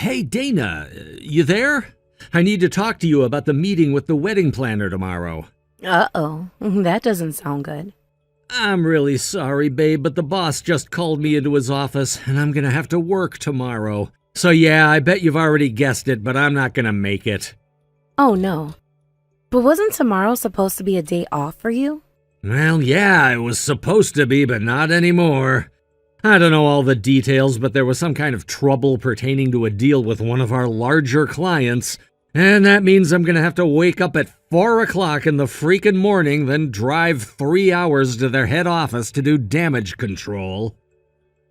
Hey, Dana, you there? I need to talk to you about the meeting with the wedding planner tomorrow. Uh-oh, that doesn't sound good. I'm really sorry, babe, but the boss just called me into his office, and I'm gonna have to work tomorrow. So yeah, I bet you've already guessed it, but I'm not gonna make it. Oh no. But wasn't tomorrow supposed to be a day off for you? Well, yeah, it was supposed to be, but not anymore. I don't know all the details, but there was some kind of trouble pertaining to a deal with one of our larger clients, and that means I'm gonna have to wake up at 4 o'clock in the freaking morning, then drive 3 hours to their head office to do damage control.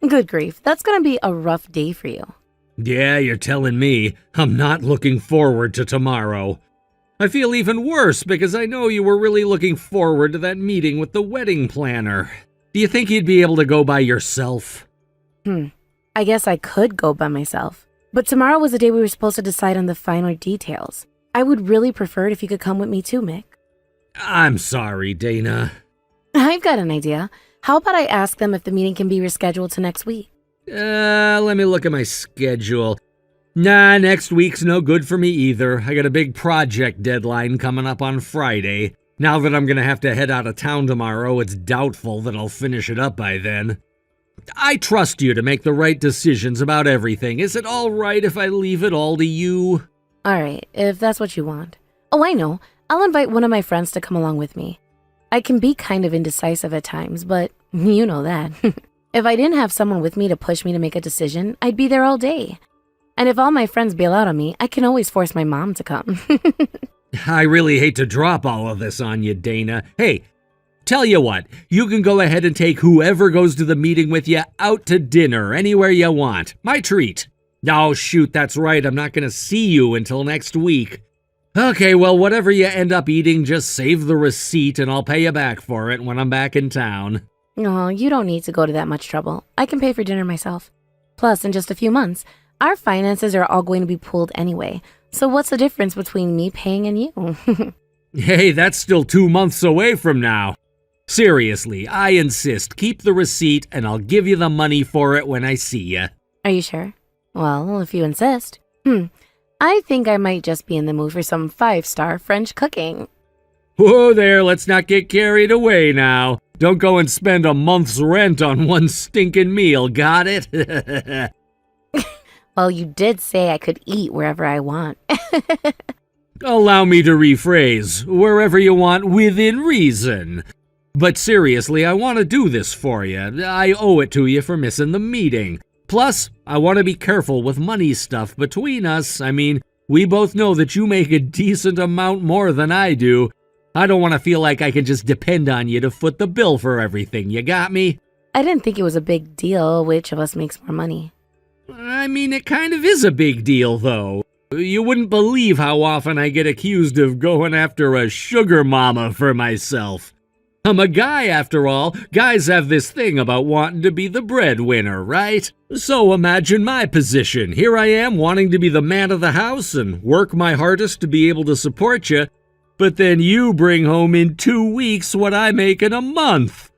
Good grief, that's gonna be a rough day for you. Yeah, you're telling me. I'm not looking forward to tomorrow. I feel even worse because I know you were really looking forward to that meeting with the wedding planner. Do you think you'd be able to go by yourself? I guess I could go by myself. But tomorrow was the day we were supposed to decide on the finer details. I would really prefer it if you could come with me too, Mick. I'm sorry, Dana. I've got an idea. How about I ask them if the meeting can be rescheduled to next week? Let me look at my schedule. Nah, next week's no good for me either. I got a big project deadline coming up on Friday. Now that I'm gonna have to head out of town tomorrow, it's doubtful that I'll finish it up by then. I trust you to make the right decisions about everything. Is it all right if I leave it all to you? Alright, if that's what you want. Oh, I know. I'll invite one of my friends to come along with me. I can be kind of indecisive at times, but you know that. If I didn't have someone with me to push me to make a decision, I'd be there all day. And if all my friends bail out on me, I can always force my mom to come. I really hate to drop all of this on you, Dana. Hey, tell you what, you can go ahead and take whoever goes to the meeting with you out to dinner anywhere you want. My treat. Oh, shoot, that's right. I'm not going to see you until next week. Okay, well, whatever you end up eating, just save the receipt and I'll pay you back for it when I'm back in town. Oh, you don't need to go to that much trouble. I can pay for dinner myself. Plus, in just a few months, our finances are all going to be pooled anyway. So what's the difference between me paying and you? Hey, that's still 2 months away from now. Seriously, I insist. Keep the receipt and I'll give you the money for it when I see you. Are you sure? Well, if you insist. I think I might just be in the mood for some 5-star French cooking. Whoa there, let's not get carried away now. Don't go and spend a month's rent on one stinking meal, got it? Well, you did say I could eat wherever I want. Allow me to rephrase, wherever you want within reason. But seriously, I want to do this for you. I owe it to you for missing the meeting. Plus, I want to be careful with money stuff between us. I mean, we both know that you make a decent amount more than I do. I don't want to feel like I can just depend on you to foot the bill for everything. You got me? I didn't think it was a big deal which of us makes more money. I mean, it kind of is a big deal, though. You wouldn't believe how often I get accused of going after a sugar mama for myself. I'm a guy, after all. Guys have this thing about wanting to be the breadwinner, right? So imagine my position. Here I am wanting to be the man of the house and work my hardest to be able to support you. But then you bring home in 2 weeks what I make in a month.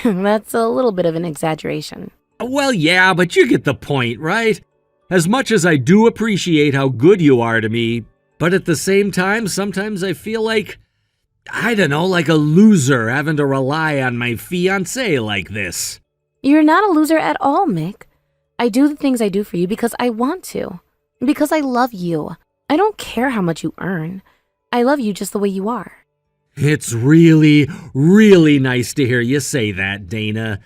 That's a little bit of an exaggeration. Well, yeah, but you get the point, right? As much as I do appreciate how good you are to me, but at the same time, sometimes I feel like, I don't know, like a loser having to rely on my fiance like this. You're not a loser at all, Mick. I do the things I do for you because I want to. Because I love you. I don't care how much you earn. I love you just the way you are. It's really, really nice to hear you say that, Dana.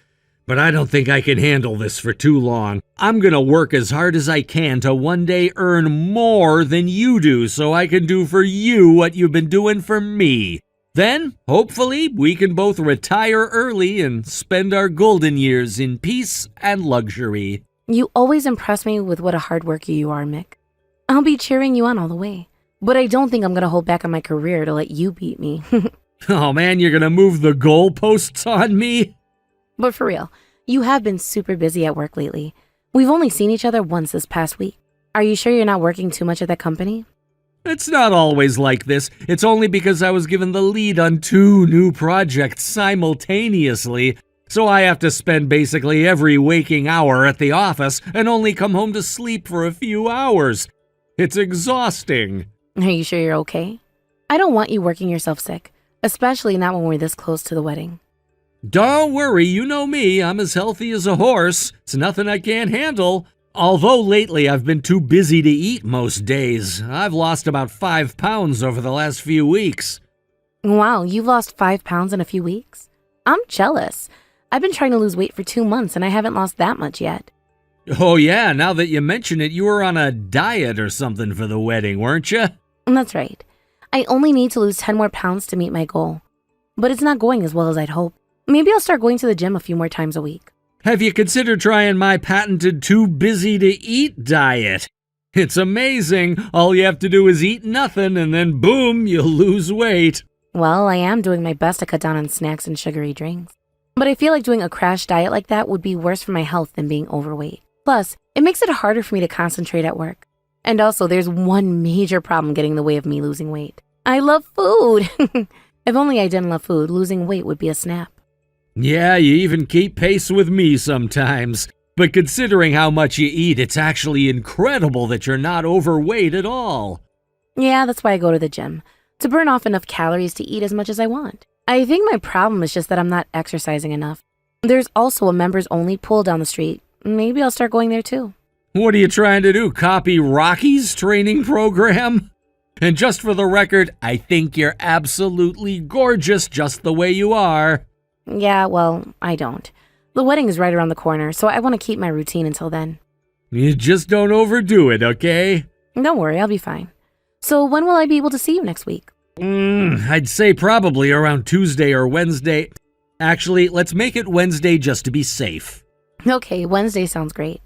But I don't think I can handle this for too long. I'm gonna work as hard as I can to one day earn more than you do so I can do for you what you've been doing for me. Then, hopefully, we can both retire early and spend our golden years in peace and luxury. You always impress me with what a hard worker you are, Mick. I'll be cheering you on all the way. But I don't think I'm gonna hold back on my career to let you beat me. Oh man, you're gonna move the goalposts on me? But for real, you have been super busy at work lately. We've only seen each other once this past week. Are you sure you're not working too much at that company? It's not always like this. It's only because I was given the lead on 2 new projects simultaneously. so I have to spend basically every waking hour at the office and only come home to sleep for a few hours. It's exhausting. Are you sure you're okay? I don't want you working yourself sick, especially not when we're this close to the wedding. Don't worry, you know me, I'm as healthy as a horse. It's nothing I can't handle. Although lately I've been too busy to eat most days. I've lost about 5 pounds over the last few weeks. Wow, you've lost 5 pounds in a few weeks? I'm jealous. I've been trying to lose weight for 2 months and I haven't lost that much yet. Oh yeah, now that you mention it, you were on a diet or something for the wedding, weren't you? That's right. I only need to lose 10 more pounds to meet my goal. But it's not going as well as I'd hoped. Maybe I'll start going to the gym a few more times a week. Have you considered trying my patented too busy to eat diet? It's amazing. All you have to do is eat nothing and then boom, you lose weight. Well, I am doing my best to cut down on snacks and sugary drinks. But I feel like doing a crash diet like that would be worse for my health than being overweight. Plus, it makes it harder for me to concentrate at work. And also, there's one major problem getting in the way of me losing weight. I love food. If only I didn't love food, losing weight would be a snap. Yeah, you even keep pace with me sometimes. But considering how much you eat, it's actually incredible that you're not overweight at all. Yeah, that's why I go to the gym, to burn off enough calories to eat as much as I want. I think my problem is just that I'm not exercising enough. There's also a members-only pool down the street. Maybe I'll start going there too. What are you trying to do, copy Rocky's training program? And just for the record, I think you're absolutely gorgeous just the way you are. Yeah, well, I don't. The wedding is right around the corner, so I want to keep my routine until then. You just don't overdo it, okay? Don't worry, I'll be fine. So when will I be able to see you next week? I'd say probably around Tuesday or Wednesday. Actually, let's make it Wednesday just to be safe. Okay, Wednesday sounds great.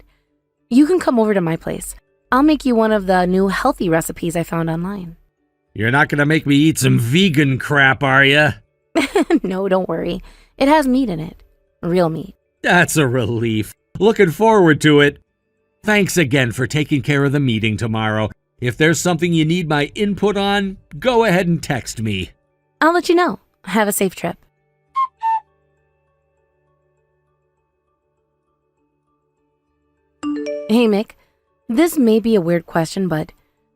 You can come over to my place. I'll make you one of the new healthy recipes I found online. You're not gonna make me eat some vegan crap, are ya? No, don't worry. It has meat in it. Real meat. That's a relief. Looking forward to it. Thanks again for taking care of the meeting tomorrow. If there's something you need my input on, go ahead and text me. I'll let you know. Have a safe trip. Hey, Mick. This may be a weird question, but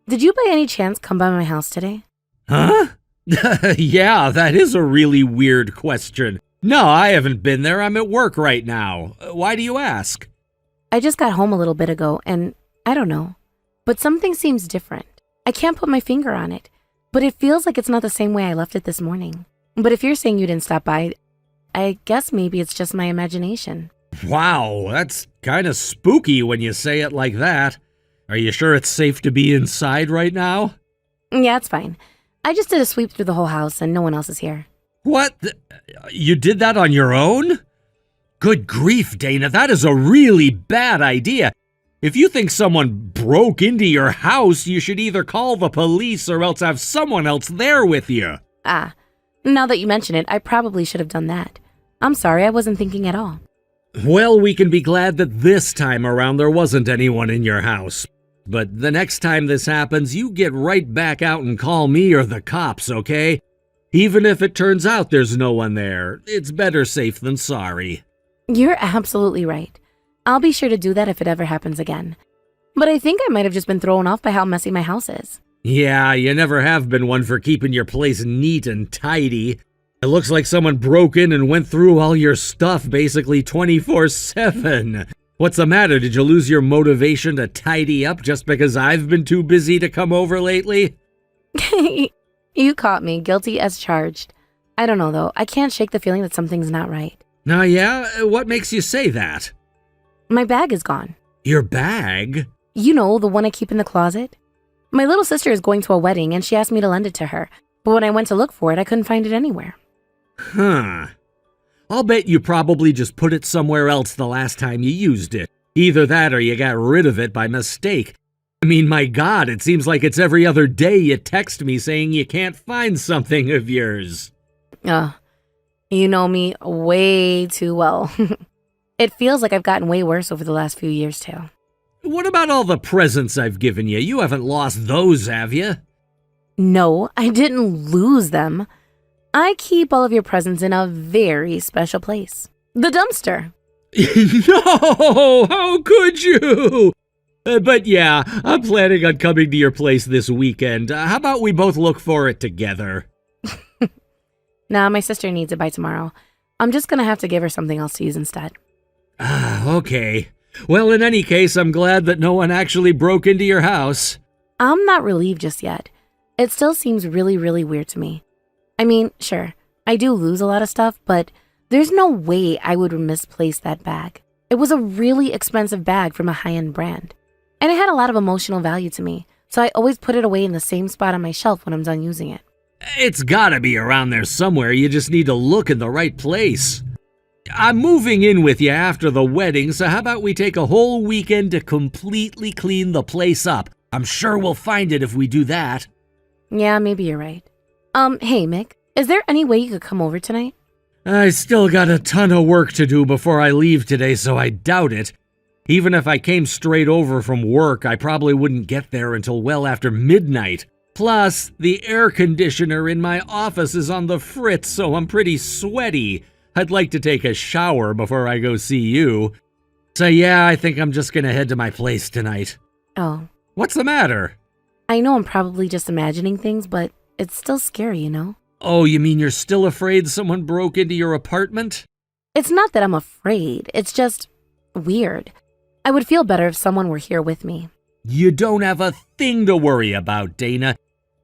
did you by any chance come by my house today? Huh? Yeah, that is a really weird question. No, I haven't been there. I'm at work right now. Why do you ask? I just got home a little bit ago, and I don't know. But something seems different. I can't put my finger on it, but it feels like it's not the same way I left it this morning. But if you're saying you didn't stop by, I guess maybe it's just my imagination. Wow, that's kind of spooky when you say it like that. Are you sure it's safe to be inside right now? Yeah, it's fine. I just did a sweep through the whole house and no one else is here. What? You did that on your own? Good grief, Dana, that is a really bad idea. If you think someone broke into your house, you should either call the police or else have someone else there with you. Ah, now that you mention it, I probably should have done that. I'm sorry, I wasn't thinking at all. Well, we can be glad that this time around there wasn't anyone in your house. But the next time this happens, you get right back out and call me or the cops, okay? Even if it turns out there's no one there, it's better safe than sorry. You're absolutely right. I'll be sure to do that if it ever happens again. But I think I might have just been thrown off by how messy my house is. Yeah, you never have been one for keeping your place neat and tidy. It looks like someone broke in and went through all your stuff basically 24/7. What's the matter? Did you lose your motivation to tidy up just because I've been too busy to come over lately? You caught me, guilty as charged. I don't know though, I can't shake the feeling that something's not right. Yeah? What makes you say that? My bag is gone. Your bag? You know, the one I keep in the closet. My little sister is going to a wedding and she asked me to lend it to her. But when I went to look for it, I couldn't find it anywhere. Huh. I'll bet you probably just put it somewhere else the last time you used it. Either that or you got rid of it by mistake. I mean, my God, it seems like it's every other day you text me saying you can't find something of yours. You know me way too well. It feels like I've gotten way worse over the last few years, too. What about all the presents I've given you? You haven't lost those, have you? No, I didn't lose them. I keep all of your presents in a very special place. The dumpster. No! How could you? But yeah, I'm planning on coming to your place this weekend. How about we both look for it together? Nah, my sister needs it by tomorrow. I'm just gonna have to give her something else to use instead. Okay. Well, in any case, I'm glad that no one actually broke into your house. I'm not relieved just yet. It still seems really, really weird to me. I mean, sure, I do lose a lot of stuff, but there's no way I would misplace that bag. It was a really expensive bag from a high-end brand. And it had a lot of emotional value to me, so I always put it away in the same spot on my shelf when I'm done using it. It's gotta be around there somewhere. You just need to look in the right place. I'm moving in with you after the wedding, so how about we take a whole weekend to completely clean the place up? I'm sure we'll find it if we do that. Yeah, maybe you're right. Hey, Mick, is there any way you could come over tonight? I still got a ton of work to do before I leave today, so I doubt it. Even if I came straight over from work, I probably wouldn't get there until well after midnight. Plus, the air conditioner in my office is on the fritz, so I'm pretty sweaty. I'd like to take a shower before I go see you. So yeah, I think I'm just gonna head to my place tonight. Oh. What's the matter? I know I'm probably just imagining things, but it's still scary, you know? Oh, you mean you're still afraid someone broke into your apartment? It's not that I'm afraid, it's just weird. I would feel better if someone were here with me. You don't have a thing to worry about, Dana.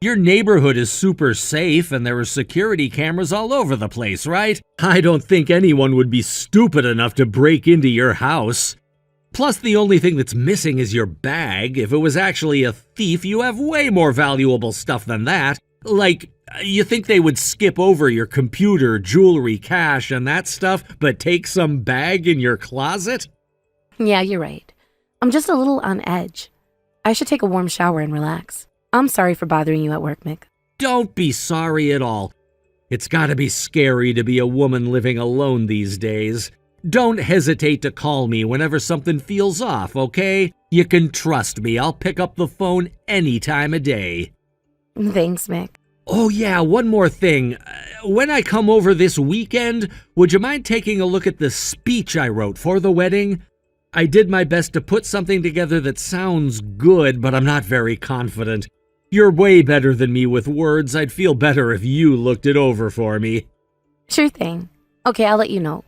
Your neighborhood is super safe and there are security cameras all over the place, right? I don't think anyone would be stupid enough to break into your house. Plus, the only thing that's missing is your bag. If it was actually a thief, you have way more valuable stuff than that. Like, you think they would skip over your computer, jewelry, cash, and that stuff, but take some bag in your closet? Yeah, you're right. I'm just a little on edge. I should take a warm shower and relax. I'm sorry for bothering you at work, Mick. Don't be sorry at all. It's gotta be scary to be a woman living alone these days. Don't hesitate to call me whenever something feels off, okay? You can trust me. I'll pick up the phone any time of day. Thanks, Mick. Oh yeah, one more thing. When I come over this weekend, would you mind taking a look at the speech I wrote for the wedding? I did my best to put something together that sounds good, but I'm not very confident. You're way better than me with words. I'd feel better if you looked it over for me. Sure thing. Okay, I'll let you know.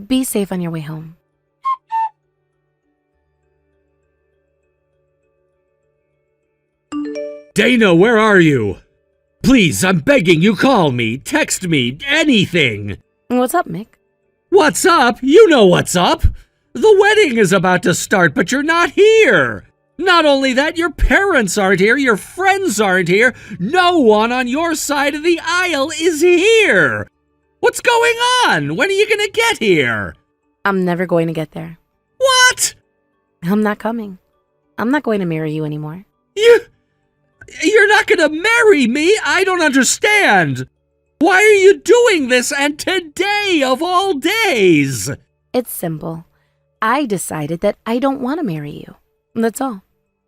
Be safe on your way home. Dana, where are you? Please, I'm begging you, call me, text me, anything. What's up, Mick? What's up? You know what's up. The wedding is about to start, but you're not here. Not only that, your parents aren't here, your friends aren't here. No one on your side of the aisle is here. What's going on? When are you gonna get here? I'm never going to get there. What? I'm not coming. I'm not going to marry you anymore. You're not gonna marry me? I don't understand. Why are you doing this, and today of all days? It's simple. I decided that I don't want to marry you. That's all.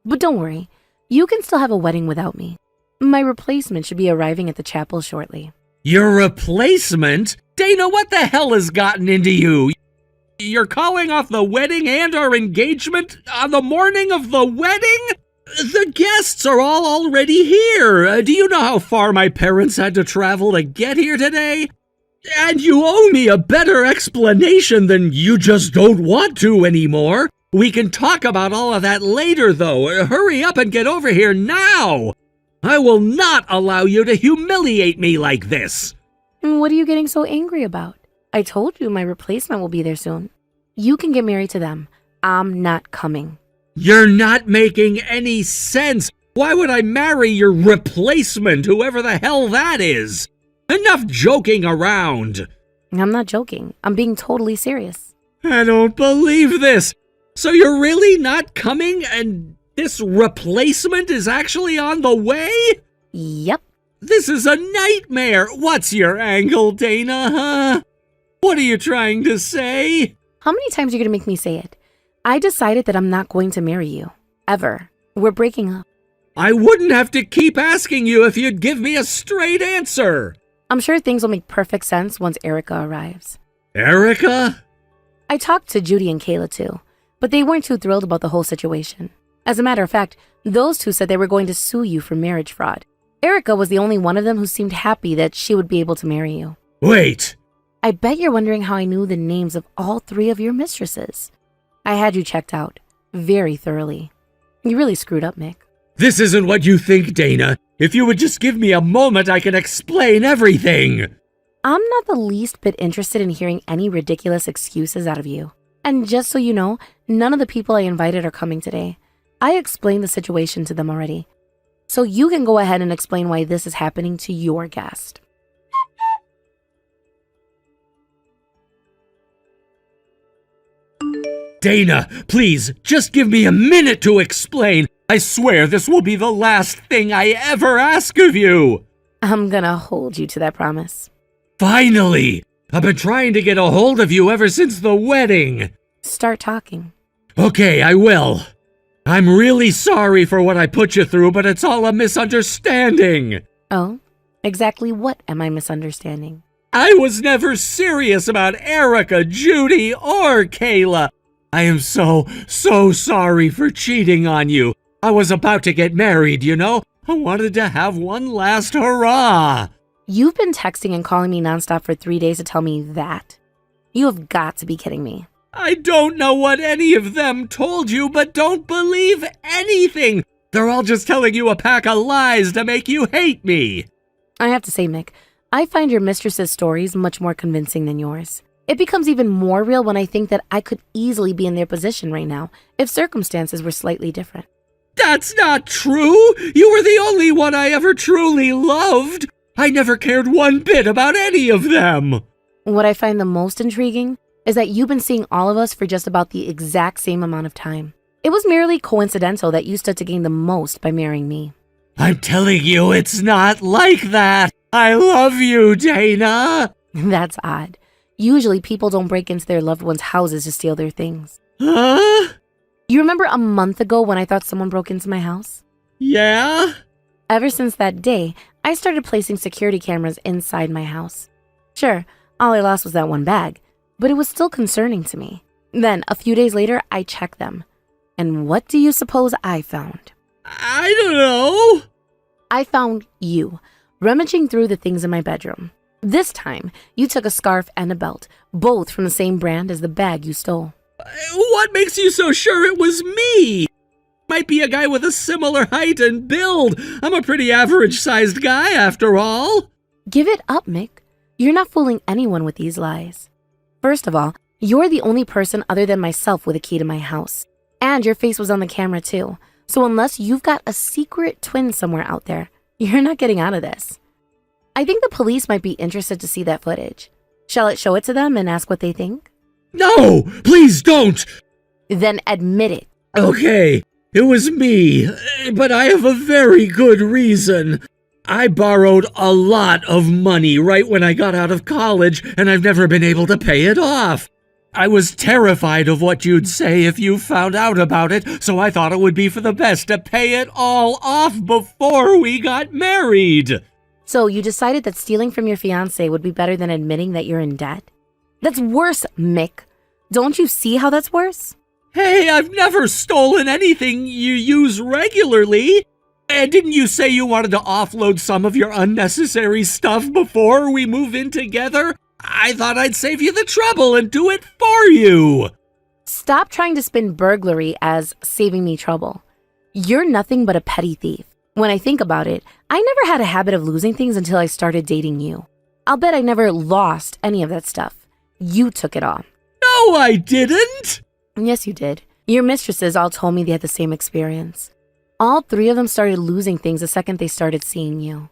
But don't worry, you can still have a wedding without me. My replacement should be arriving at the chapel shortly. Your replacement? Dana, what the hell has gotten into you? You're calling off the wedding and our engagement on the morning of the wedding? The guests are all already here. Do you know how far my parents had to travel to get here today? And you owe me a better explanation than you just don't want to anymore. We can talk about all of that later, though. Hurry up and get over here now. I will not allow you to humiliate me like this. What are you getting so angry about? I told you my replacement will be there soon. You can get married to them. I'm not coming. You're not making any sense. Why would I marry your replacement, whoever the hell that is? Enough joking around. I'm not joking. I'm being totally serious. I don't believe this. So you're really not coming, and this replacement is actually on the way? Yep. This is a nightmare. What's your angle, Dana, huh? What are you trying to say? How many times are you going to make me say it? I decided that I'm not going to marry you. Ever. We're breaking up. I wouldn't have to keep asking you if you'd give me a straight answer. I'm sure things will make perfect sense once Erica arrives. Erica? I talked to Judy and Kayla too, but they weren't too thrilled about the whole situation. As a matter of fact, those two said they were going to sue you for marriage fraud. Erica was the only one of them who seemed happy that she would be able to marry you. Wait! I bet you're wondering how I knew the names of all 3 of your mistresses. I had you checked out, very thoroughly. You really screwed up, Mick. This isn't what you think, Dana. If you would just give me a moment, I can explain everything. I'm not the least bit interested in hearing any ridiculous excuses out of you. And just so you know, none of the people I invited are coming today. I explained the situation to them already. So you can go ahead and explain why this is happening to your guest. Dana, please, just give me a minute to explain. I swear this will be the last thing I ever ask of you. I'm gonna hold you to that promise. Finally! I've been trying to get a hold of you ever since the wedding. Start talking. Okay, I will. I'm really sorry for what I put you through, but it's all a misunderstanding. Oh? Exactly what am I misunderstanding? I was never serious about Erica, Judy, or Kayla. I am so sorry for cheating on you. I was about to get married, you know? I wanted to have one last hurrah. You've been texting and calling me nonstop for 3 days to tell me that. You have got to be kidding me. I don't know what any of them told you, but don't believe anything. They're all just telling you a pack of lies to make you hate me. I have to say, Mick, I find your mistress's stories much more convincing than yours. It becomes even more real when I think that I could easily be in their position right now if circumstances were slightly different. That's not true. You were the only one I ever truly loved. I never cared one bit about any of them. What I find the most intriguing is that you've been seeing all of us for just about the exact same amount of time. It was merely coincidental that you stood to gain the most by marrying me. I'm telling you, it's not like that. I love you, Dana. That's odd. Usually people don't break into their loved ones' houses to steal their things. Huh? You remember a month ago when I thought someone broke into my house? Yeah? Ever since that day, I started placing security cameras inside my house. Sure, all I lost was that one bag, but it was still concerning to me. Then, a few days later, I checked them. And what do you suppose I found? I don't know. I found you, rummaging through the things in my bedroom. This time, you took a scarf and a belt, both from the same brand as the bag you stole. What makes you so sure it was me? Might be a guy with a similar height and build. I'm a pretty average-sized guy, after all. Give it up, Mick. You're not fooling anyone with these lies. First of all, you're the only person other than myself with a key to my house. And your face was on the camera, too. So unless you've got a secret twin somewhere out there, you're not getting out of this. I think the police might be interested to see that footage. Shall I show it to them and ask what they think? No, please don't. Then admit it. Okay, it was me, but I have a very good reason. I borrowed a lot of money right when I got out of college, and I've never been able to pay it off. I was terrified of what you'd say if you found out about it, so I thought it would be for the best to pay it all off before we got married. So you decided that stealing from your fiance would be better than admitting that you're in debt? That's worse, Mick. Don't you see how that's worse? Hey, I've never stolen anything you use regularly. And didn't you say you wanted to offload some of your unnecessary stuff before we move in together? I thought I'd save you the trouble and do it for you. Stop trying to spin burglary as saving me trouble. You're nothing but a petty thief. When I think about it, I never had a habit of losing things until I started dating you. I'll bet I never lost any of that stuff. You took it all. No, I didn't. Yes, you did. Your mistresses all told me they had the same experience. All 3 of them started losing things the second they started seeing you.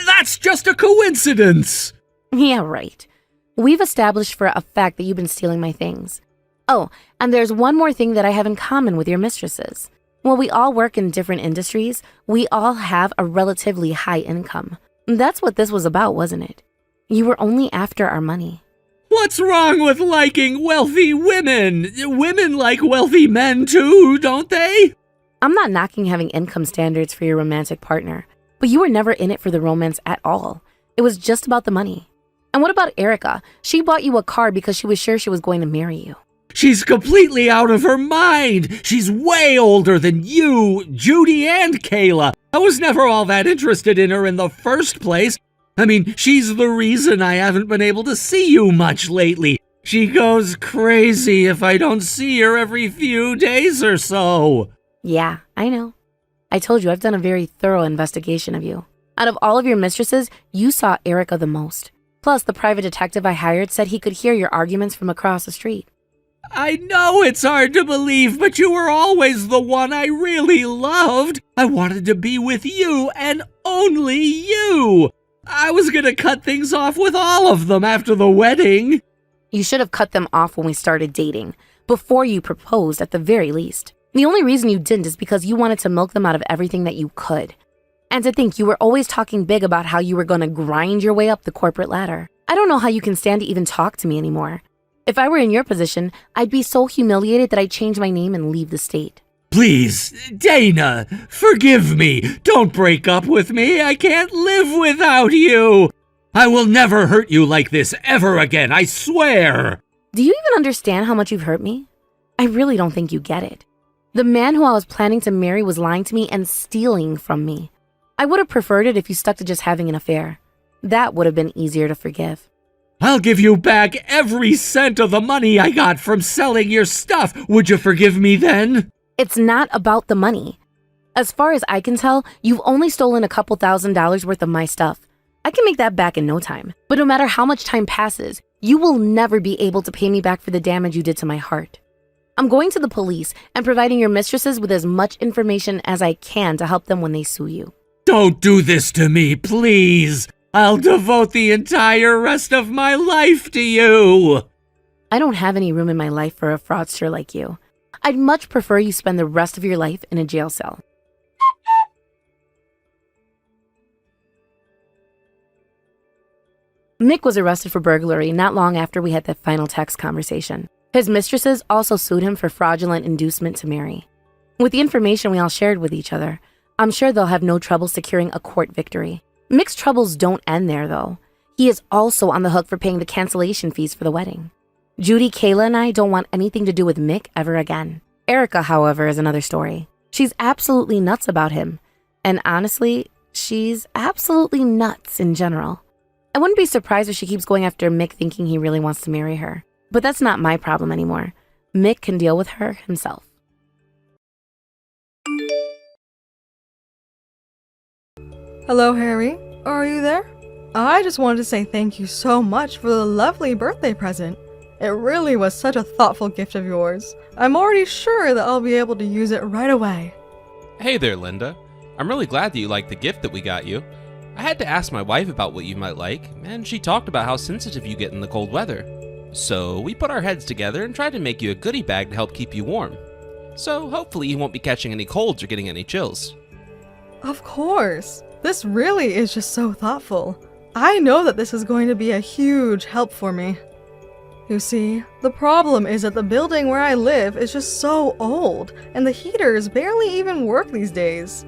That's just a coincidence. Yeah, right. We've established for a fact that you've been stealing my things. Oh, and there's one more thing that I have in common with your mistresses. While we all work in different industries, we all have a relatively high income. That's what this was about, wasn't it? You were only after our money. What's wrong with liking wealthy women? Women like wealthy men too, don't they? I'm not knocking having income standards for your romantic partner, but you were never in it for the romance at all. It was just about the money. And what about Erica? She bought you a car because she was sure she was going to marry you. She's completely out of her mind. She's way older than you, Judy, and Kayla. I was never all that interested in her in the first place. I mean, she's the reason I haven't been able to see you much lately. She goes crazy if I don't see her every few days or so. Yeah, I know. I told you I've done a very thorough investigation of you. Out of all of your mistresses, you saw Erica the most. Plus, the private detective I hired said he could hear your arguments from across the street. I know it's hard to believe, but you were always the one I really loved. I wanted to be with you and only you. I was gonna cut things off with all of them after the wedding. You should have cut them off when we started dating, before you proposed at the very least. The only reason you didn't is because you wanted to milk them out of everything that you could. And to think you were always talking big about how you were gonna grind your way up the corporate ladder. I don't know how you can stand to even talk to me anymore. If I were in your position, I'd be so humiliated that I'd change my name and leave the state. Please, Dana, forgive me. Don't break up with me. I can't live without you. I will never hurt you like this ever again, I swear. Do you even understand how much you've hurt me? I really don't think you get it. The man who I was planning to marry was lying to me and stealing from me. I would have preferred it if you stuck to just having an affair. That would have been easier to forgive. I'll give you back every cent of the money I got from selling your stuff. Would you forgive me then? It's not about the money. As far as I can tell, you've only stolen a couple $1,000s worth of my stuff. I can make that back in no time. But no matter how much time passes, you will never be able to pay me back for the damage you did to my heart. I'm going to the police and providing your mistresses with as much information as I can to help them when they sue you. Don't do this to me, please. I'll devote the entire rest of my life to you. I don't have any room in my life for a fraudster like you. I'd much prefer you spend the rest of your life in a jail cell. Mick was arrested for burglary not long after we had that final text conversation. His mistresses also sued him for fraudulent inducement to marry. With the information we all shared with each other, I'm sure they'll have no trouble securing a court victory. Mick's troubles don't end there, though. He is also on the hook for paying the cancellation fees for the wedding. Judy, Kayla, and I don't want anything to do with Mick ever again. Erica, however, is another story. She's absolutely nuts about him. And honestly, she's absolutely nuts in general. I wouldn't be surprised if she keeps going after Mick thinking he really wants to marry her. But that's not my problem anymore. Mick can deal with her himself. Hello, Harry. Are you there? I just wanted to say thank you so much for the lovely birthday present. It really was such a thoughtful gift of yours. I'm already sure that I'll be able to use it right away. Hey there, Linda. I'm really glad that you liked the gift that we got you. I had to ask my wife about what you might like, and she talked about how sensitive you get in the cold weather. So we put our heads together and tried to make you a goodie bag to help keep you warm. So hopefully you won't be catching any colds or getting any chills. Of course. This really is just so thoughtful. I know that this is going to be a huge help for me. You see, the problem is that the building where I live is just so old, and the heaters barely even work these days.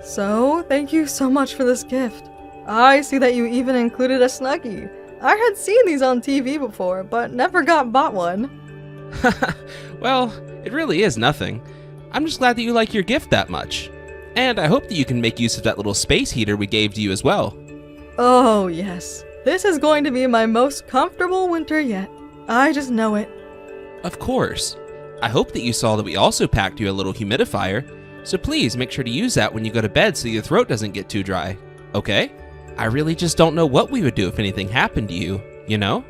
So, thank you so much for this gift. I see that you even included a Snuggie. I had seen these on TV before, but never got bought one. Well, it really is nothing. I'm just glad that you like your gift that much. And I hope that you can make use of that little space heater we gave to you as well. Oh, yes. This is going to be my most comfortable winter yet. I just know it. Of course. I hope that you saw that we also packed you a little humidifier, so please make sure to use that when you go to bed so your throat doesn't get too dry, okay? I really just don't know what we would do if anything happened to you, you know?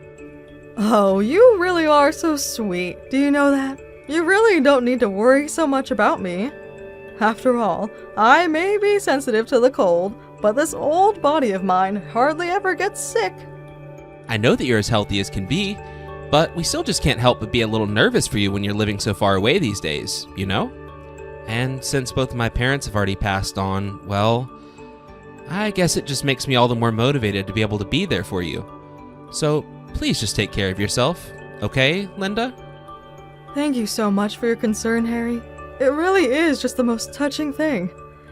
Oh, you really are so sweet. Do you know that? You really don't need to worry so much about me. After all, I may be sensitive to the cold, but this old body of mine hardly ever gets sick. I know that you're as healthy as can be, but we still just can't help but be a little nervous for you when you're living so far away these days, you know? And since both of my parents have already passed on, well, I guess it just makes me all the more motivated to be able to be there for you. So please just take care of yourself, okay, Linda? Thank you so much for your concern, Harry. It really is just the most touching thing.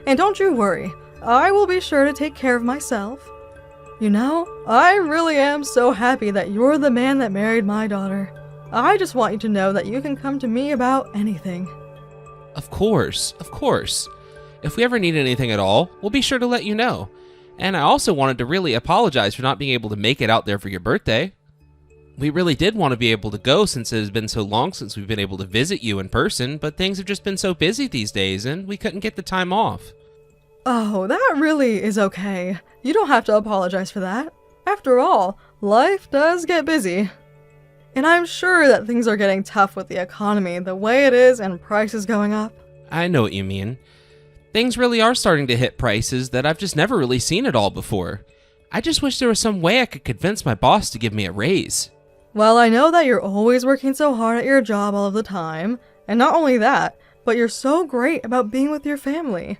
And don't you worry, I will be sure to take care of myself. You know, I really am so happy that you're the man that married my daughter. I just want you to know that you can come to me about anything. Of course, of course. If we ever need anything at all, we'll be sure to let you know. And I also wanted to really apologize for not being able to make it out there for your birthday. We really did want to be able to go since it has been so long since we've been able to visit you in person, but things have just been so busy these days and we couldn't get the time off. Oh, that really is okay. You don't have to apologize for that. After all, life does get busy. And I'm sure that things are getting tough with the economy the way it is and prices going up. I know what you mean. Things really are starting to hit prices that I've just never really seen at all before. I just wish there was some way I could convince my boss to give me a raise. Well, I know that you're always working so hard at your job all of the time, and not only that, but you're so great about being with your family.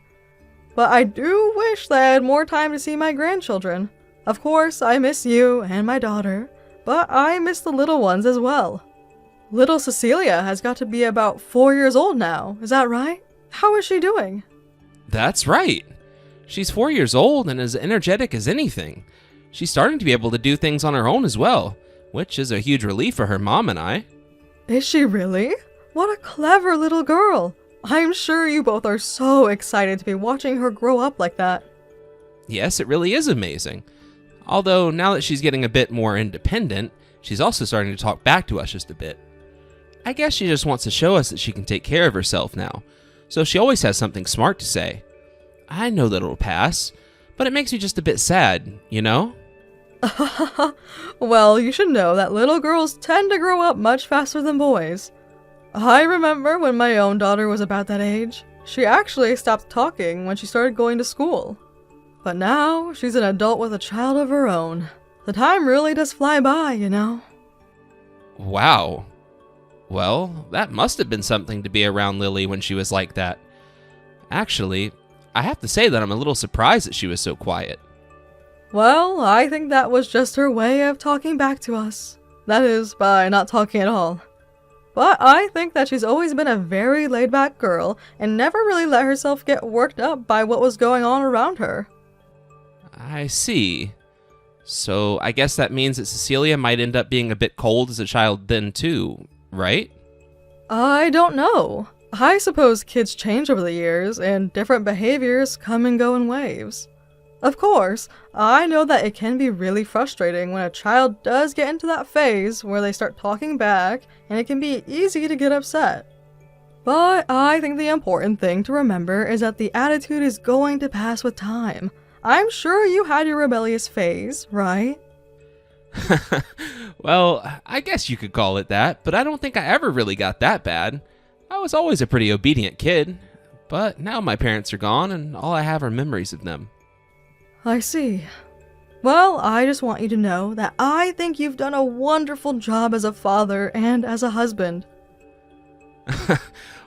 But I do wish that I had more time to see my grandchildren. Of course, I miss you and my daughter, but I miss the little ones as well. Little Cecilia has got to be about 4 years old now, is that right? How is she doing? That's right. She's 4 years old and as energetic as anything. She's starting to be able to do things on her own as well, which is a huge relief for her mom and I. Is she really? What a clever little girl. I'm sure you both are so excited to be watching her grow up like that. Yes, it really is amazing. Although now that she's getting a bit more independent, she's also starting to talk back to us just a bit. I guess she just wants to show us that she can take care of herself now, so she always has something smart to say. I know that it'll pass, but it makes me just a bit sad, you know? Well, you should know that little girls tend to grow up much faster than boys. I remember when my own daughter was about that age. She actually stopped talking when she started going to school. But now, she's an adult with a child of her own. The time really does fly by, you know? Wow. Well, that must have been something to be around Lily when she was like that. Actually, I have to say that I'm a little surprised that she was so quiet. Well, I think that was just her way of talking back to us. That is, by not talking at all. But I think that she's always been a very laid-back girl and never really let herself get worked up by what was going on around her. I see. So I guess that means that Cecilia might end up being a bit cold as a child then too, right? I don't know. I suppose kids change over the years and different behaviors come and go in waves. Of course, I know that it can be really frustrating when a child does get into that phase where they start talking back and it can be easy to get upset. But I think the important thing to remember is that the attitude is going to pass with time. I'm sure you had your rebellious phase, right? Well, I guess you could call it that, but I don't think I ever really got that bad. I was always a pretty obedient kid, but now my parents are gone and all I have are memories of them. I see. Well, I just want you to know that I think you've done a wonderful job as a father and as a husband.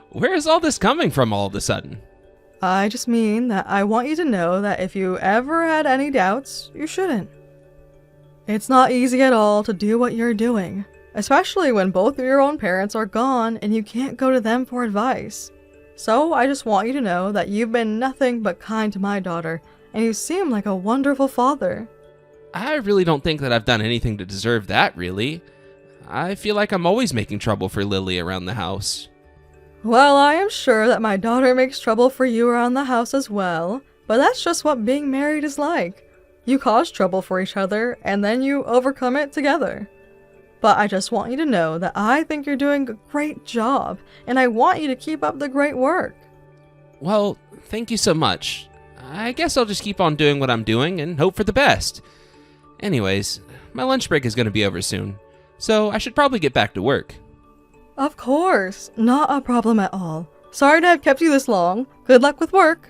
Where is all this coming from all of a sudden? I just mean that I want you to know that if you ever had any doubts, you shouldn't. It's not easy at all to do what you're doing, especially when both of your own parents are gone and you can't go to them for advice. So I just want you to know that you've been nothing but kind to my daughter, and you seem like a wonderful father. I really don't think that I've done anything to deserve that, really. I feel like I'm always making trouble for Lily around the house. Well, I am sure that my daughter makes trouble for you around the house as well, but that's just what being married is like. You cause trouble for each other, and then you overcome it together. But I just want you to know that I think you're doing a great job, and I want you to keep up the great work. Well, thank you so much. I guess I'll just keep on doing what I'm doing and hope for the best. Anyways, my lunch break is going to be over soon, so I should probably get back to work. Of course, not a problem at all. Sorry to have kept you this long. Good luck with work.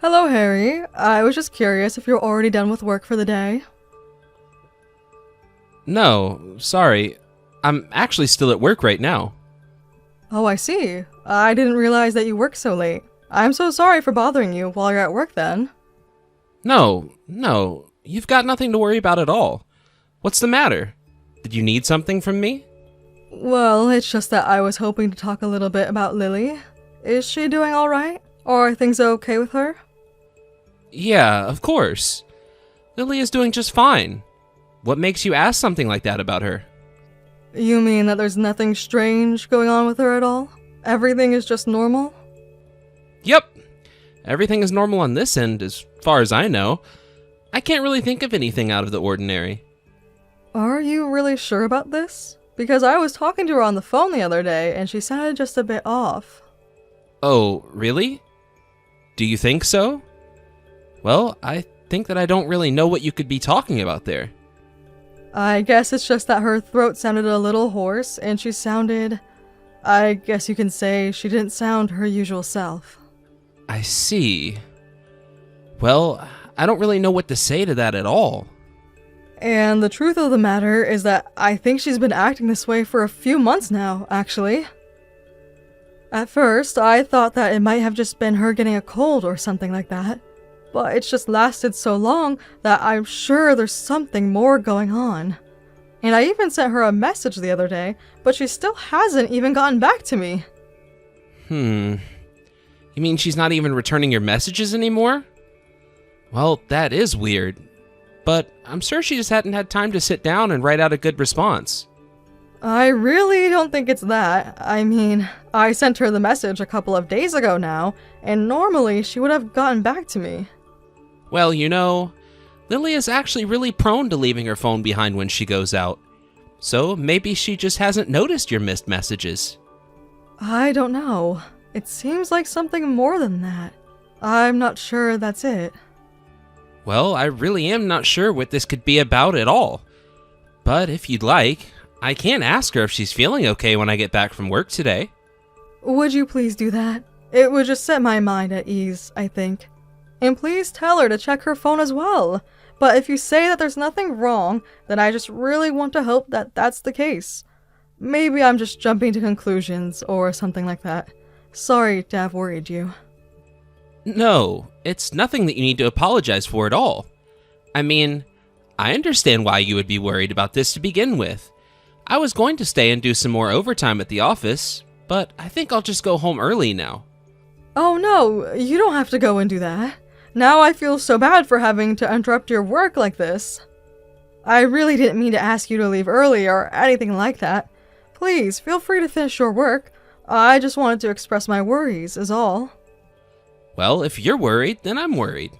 Hello, Harry. I was just curious if you're already done with work for the day. No, sorry. I'm actually still at work right now. Oh, I see. I didn't realize that you work so late. I'm so sorry for bothering you while you're at work then. No, you've got nothing to worry about at all. What's the matter? Did you need something from me? Well, it's just that I was hoping to talk a little bit about Lily. Is she doing alright? Or are things okay with her? Yeah, of course. Lily is doing just fine. What makes you ask something like that about her? You mean that there's nothing strange going on with her at all? Everything is just normal? Yep. Everything is normal on this end, as far as I know. I can't really think of anything out of the ordinary. Are you really sure about this? Because I was talking to her on the phone the other day, and she sounded just a bit off. Oh, really? Do you think so? Well, I think that I don't really know what you could be talking about there. I guess it's just that her throat sounded a little hoarse, and she sounded... I guess you can say she didn't sound her usual self. I see. Well, I don't really know what to say to that at all. And the truth of the matter is that I think she's been acting this way for a few months now, actually. At first, I thought that it might have just been her getting a cold or something like that. But it's just lasted so long that I'm sure there's something more going on. And I even sent her a message the other day, but she still hasn't even gotten back to me. You mean she's not even returning your messages anymore? Well, that is weird. But I'm sure she just hadn't had time to sit down and write out a good response. I really don't think it's that. I mean, I sent her the message a couple of days ago now, and normally she would have gotten back to me. Well, you know, Lily is actually really prone to leaving her phone behind when she goes out. So maybe she just hasn't noticed your missed messages. I don't know. It seems like something more than that. I'm not sure that's it. Well, I really am not sure what this could be about at all. But if you'd like, I can ask her if she's feeling okay when I get back from work today. Would you please do that? It would just set my mind at ease, I think. And please tell her to check her phone as well. But if you say that there's nothing wrong, then I just really want to hope that that's the case. Maybe I'm just jumping to conclusions or something like that. Sorry to have worried you. No, it's nothing that you need to apologize for at all. I mean, I understand why you would be worried about this to begin with. I was going to stay and do some more overtime at the office, but I think I'll just go home early now. Oh no, you don't have to go and do that. Now I feel so bad for having to interrupt your work like this. I really didn't mean to ask you to leave early or anything like that. Please, feel free to finish your work. I just wanted to express my worries, is all. Well, if you're worried, then I'm worried.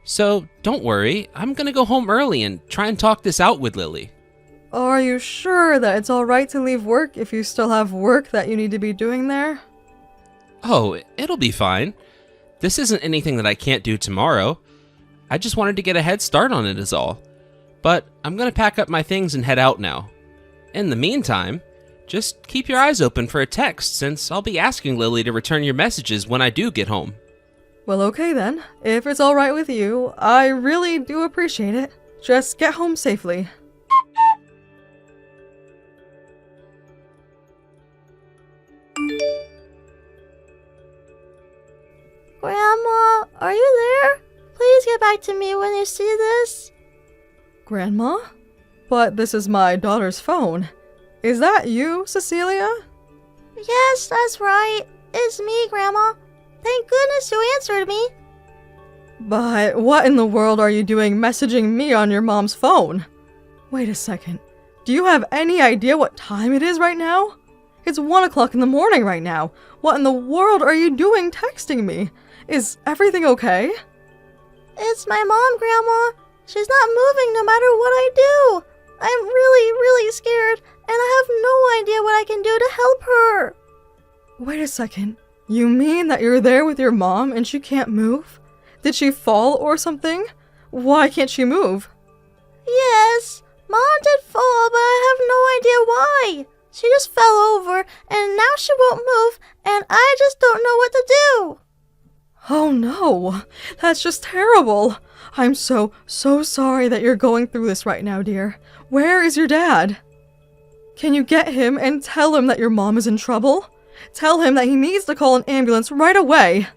So, don't worry, I'm gonna go home early and try and talk this out with Lily. Are you sure that it's alright to leave work if you still have work that you need to be doing there? Oh, it'll be fine. This isn't anything that I can't do tomorrow. I just wanted to get a head start on it is all. But I'm gonna pack up my things and head out now. In the meantime, just keep your eyes open for a text since I'll be asking Lily to return your messages when I do get home. Well, okay then. If it's alright with you, I really do appreciate it. Just get home safely. Grandma, are you there? Please get back to me when you see this. Grandma? But this is my daughter's phone. Is that you, Cecilia? Yes, that's right. It's me, Grandma. Thank goodness you answered me. But what in the world are you doing messaging me on your mom's phone? Wait a second. Do you have any idea what time it is right now? It's 1 o'clock in the morning right now. What in the world are you doing texting me? Is everything okay? It's my mom, Grandma. She's not moving no matter what I do. I'm really, really scared, and I have no idea what I can do to help her. Wait a second. You mean that you're there with your mom and she can't move? Did she fall or something? Why can't she move? Yes, Mom did fall, but I have no idea why. She just fell over, and now she won't move, and I just don't know what to do. Oh no, that's just terrible. I'm so sorry that you're going through this right now, dear. Where is your dad? Can you get him and tell him that your mom is in trouble? Tell him that he needs to call an ambulance right away.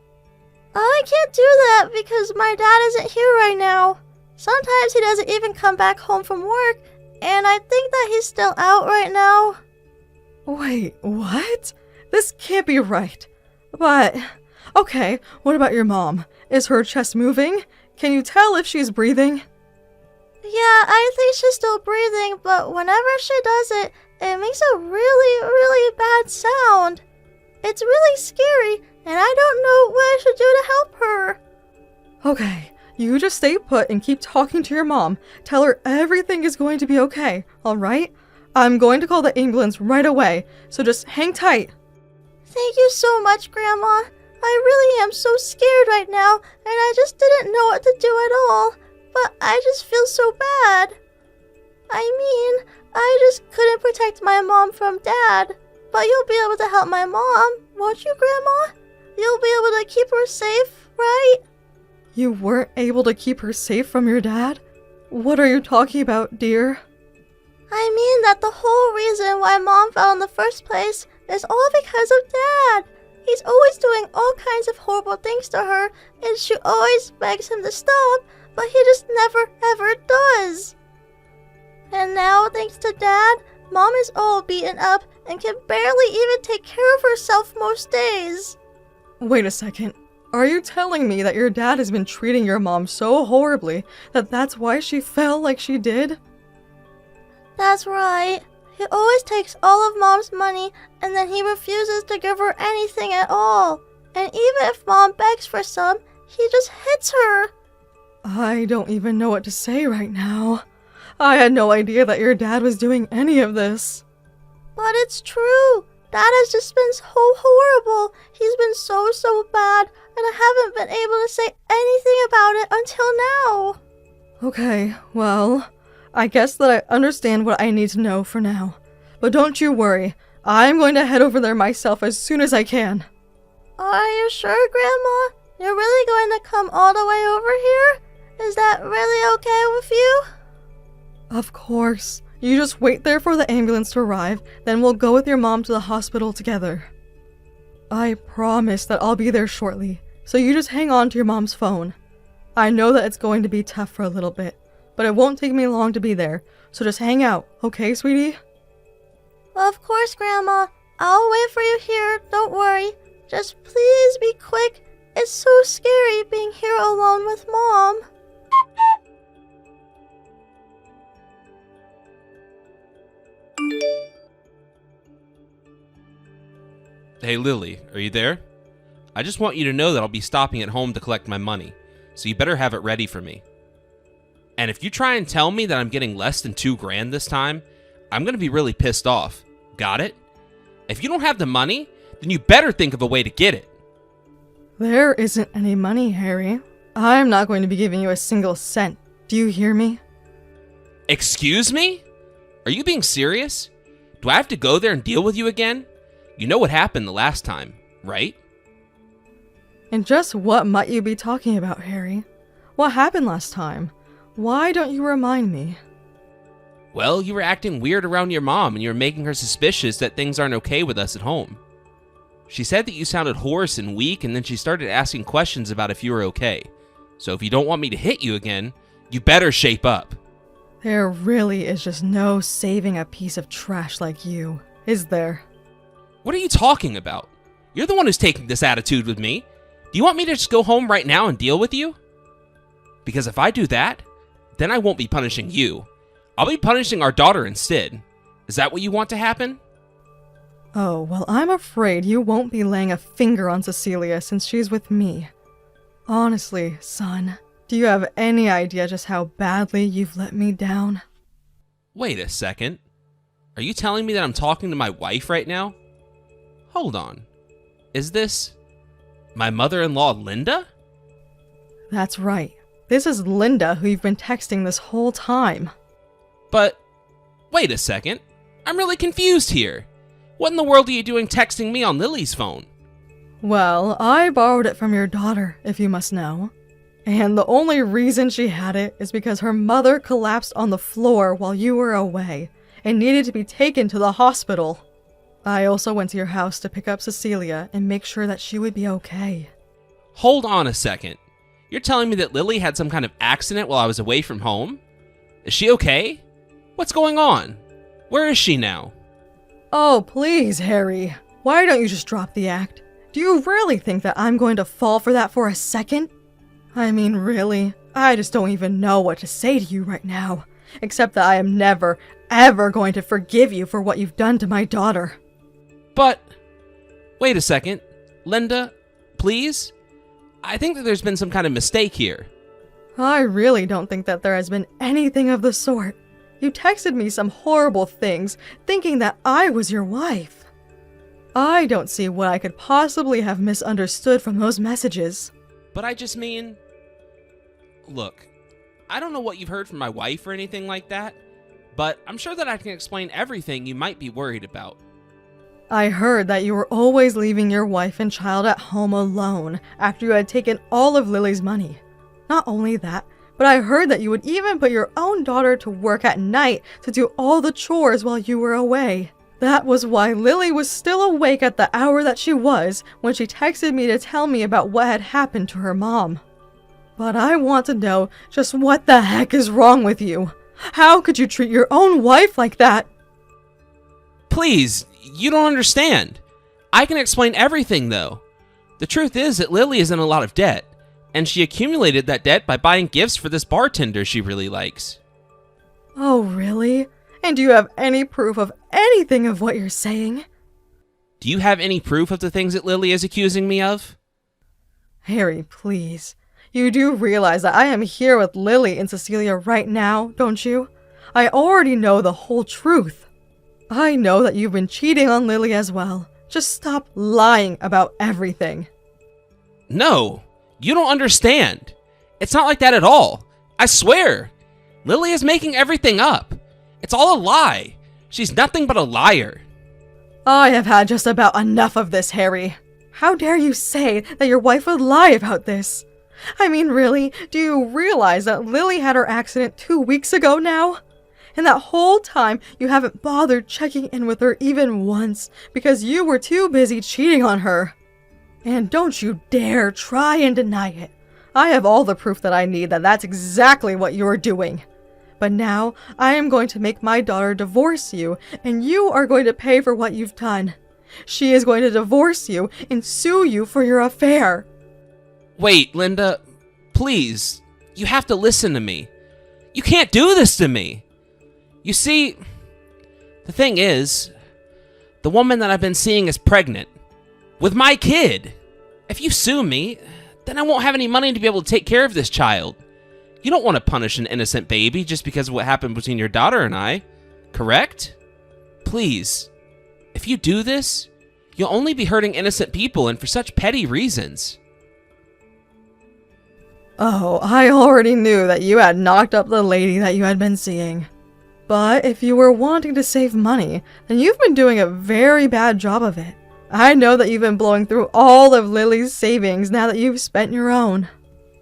I can't do that because my dad isn't here right now. Sometimes he doesn't even come back home from work, and I think that he's still out right now. Wait, what? This can't be right. But, okay, what about your mom? Is her chest moving? Can you tell if she's breathing? Yeah, I think she's still breathing, but whenever she does it, it makes a really, really bad sound. It's really scary, and I don't know what I should do to help her. Okay, you just stay put and keep talking to your mom. Tell her everything is going to be okay, alright? I'm going to call the ambulance right away, so just hang tight. Thank you so much, Grandma. I really am so scared right now, and I just didn't know what to do at all. But I just feel so bad. I mean, I just couldn't protect my mom from Dad. But you'll be able to help my mom, won't you, Grandma? You'll be able to keep her safe, right? You weren't able to keep her safe from your dad? What are you talking about, dear? I mean that the whole reason why Mom fell in the first place is all because of Dad. He's always doing all kinds of horrible things to her, and she always begs him to stop, but he just never ever does. And now, thanks to Dad, Mom is all beaten up and can barely even take care of herself most days. Wait a second. Are you telling me that your dad has been treating your mom so horribly that that's why she fell like she did? That's right. He always takes all of Mom's money and then he refuses to give her anything at all. And even if Mom begs for some, he just hits her. I don't even know what to say right now. I had no idea that your dad was doing any of this. But it's true. Dad has just been so horrible. He's been so bad, and I haven't been able to say anything about it until now. Okay, well, I guess that I understand what I need to know for now. But don't you worry. I'm going to head over there myself as soon as I can. Are you sure, Grandma? You're really going to come all the way over here? Is that really okay with you? Of course. You just wait there for the ambulance to arrive, then we'll go with your mom to the hospital together. I promise that I'll be there shortly, so you just hang on to your mom's phone. I know that it's going to be tough for a little bit, but it won't take me long to be there, so just hang out, okay, sweetie? Of course, Grandma. I'll wait for you here, don't worry. Just please be quick. It's so scary being here alone with Mom. Hey Lily, are you there? I just want you to know that I'll be stopping at home to collect my money, so you better have it ready for me. And if you try and tell me that I'm getting less than $2,000 this time, I'm gonna be really pissed off. Got it? If you don't have the money, then you better think of a way to get it. There isn't any money, Harry. I'm not going to be giving you a single cent. Do you hear me? Excuse me? Are you being serious? Do I have to go there and deal with you again? You know what happened the last time, right? And just what might you be talking about, Harry? What happened last time? Why don't you remind me? Well, you were acting weird around your mom and you were making her suspicious that things aren't okay with us at home. She said that you sounded hoarse and weak, and then she started asking questions about if you were okay. So if you don't want me to hit you again, you better shape up. There really is just no saving a piece of trash like you, is there? What are you talking about? You're the one who's taking this attitude with me. Do you want me to just go home right now and deal with you? Because if I do that, then I won't be punishing you. I'll be punishing our daughter instead. Is that what you want to happen? Oh, well, I'm afraid you won't be laying a finger on Cecilia since she's with me. Honestly, son, do you have any idea just how badly you've let me down? Wait a second. Are you telling me that I'm talking to my wife right now? Hold on. Is this my mother-in-law, Linda? That's right. This is Linda who you've been texting this whole time. But, wait a second. I'm really confused here. What in the world are you doing texting me on Lily's phone? Well, I borrowed it from your daughter, if you must know. And the only reason she had it is because her mother collapsed on the floor while you were away and needed to be taken to the hospital. I also went to your house to pick up Cecilia and make sure that she would be okay. Hold on a second. You're telling me that Lily had some kind of accident while I was away from home? Is she okay? What's going on? Where is she now? Oh, please, Harry. Why don't you just drop the act? Do you really think that I'm going to fall for that for a second? I mean, really? I just don't even know what to say to you right now, except that I am never, ever going to forgive you for what you've done to my daughter. But, wait a second. Linda, please? I think that there's been some kind of mistake here. I really don't think that there has been anything of the sort. You texted me some horrible things, thinking that I was your wife. I don't see what I could possibly have misunderstood from those messages. But I just mean... Look, I don't know what you've heard from my wife or anything like that, but I'm sure that I can explain everything you might be worried about. I heard that you were always leaving your wife and child at home alone after you had taken all of Lily's money. Not only that, but I heard that you would even put your own daughter to work at night to do all the chores while you were away. That was why Lily was still awake at the hour that she was when she texted me to tell me about what had happened to her mom. But I want to know just what the heck is wrong with you? How could you treat your own wife like that? Please, you don't understand. I can explain everything, though. The truth is that Lily is in a lot of debt, and she accumulated that debt by buying gifts for this bartender she really likes. Oh, really? And do you have any proof of anything of what you're saying? Do you have any proof of the things that Lily is accusing me of? Harry, please. You do realize that I am here with Lily and Cecilia right now, don't you? I already know the whole truth. I know that you've been cheating on Lily as well. Just stop lying about everything. No, you don't understand. It's not like that at all. I swear. Lily is making everything up. It's all a lie. She's nothing but a liar. I have had just about enough of this, Harry. How dare you say that your wife would lie about this? I mean, really, do you realize that Lily had her accident 2 weeks ago now? And that whole time, you haven't bothered checking in with her even once because you were too busy cheating on her. And don't you dare try and deny it. I have all the proof that I need that that's exactly what you're doing. But now, I am going to make my daughter divorce you, and you are going to pay for what you've done. She is going to divorce you and sue you for your affair. Wait, Linda, please. You have to listen to me. You can't do this to me. You see, the thing is, the woman that I've been seeing is pregnant with my kid. If you sue me, then I won't have any money to be able to take care of this child. You don't want to punish an innocent baby just because of what happened between your daughter and I, correct? Please, if you do this, you'll only be hurting innocent people and for such petty reasons. Oh, I already knew that you had knocked up the lady that you had been seeing. But if you were wanting to save money, then you've been doing a very bad job of it. I know that you've been blowing through all of Lily's savings now that you've spent your own.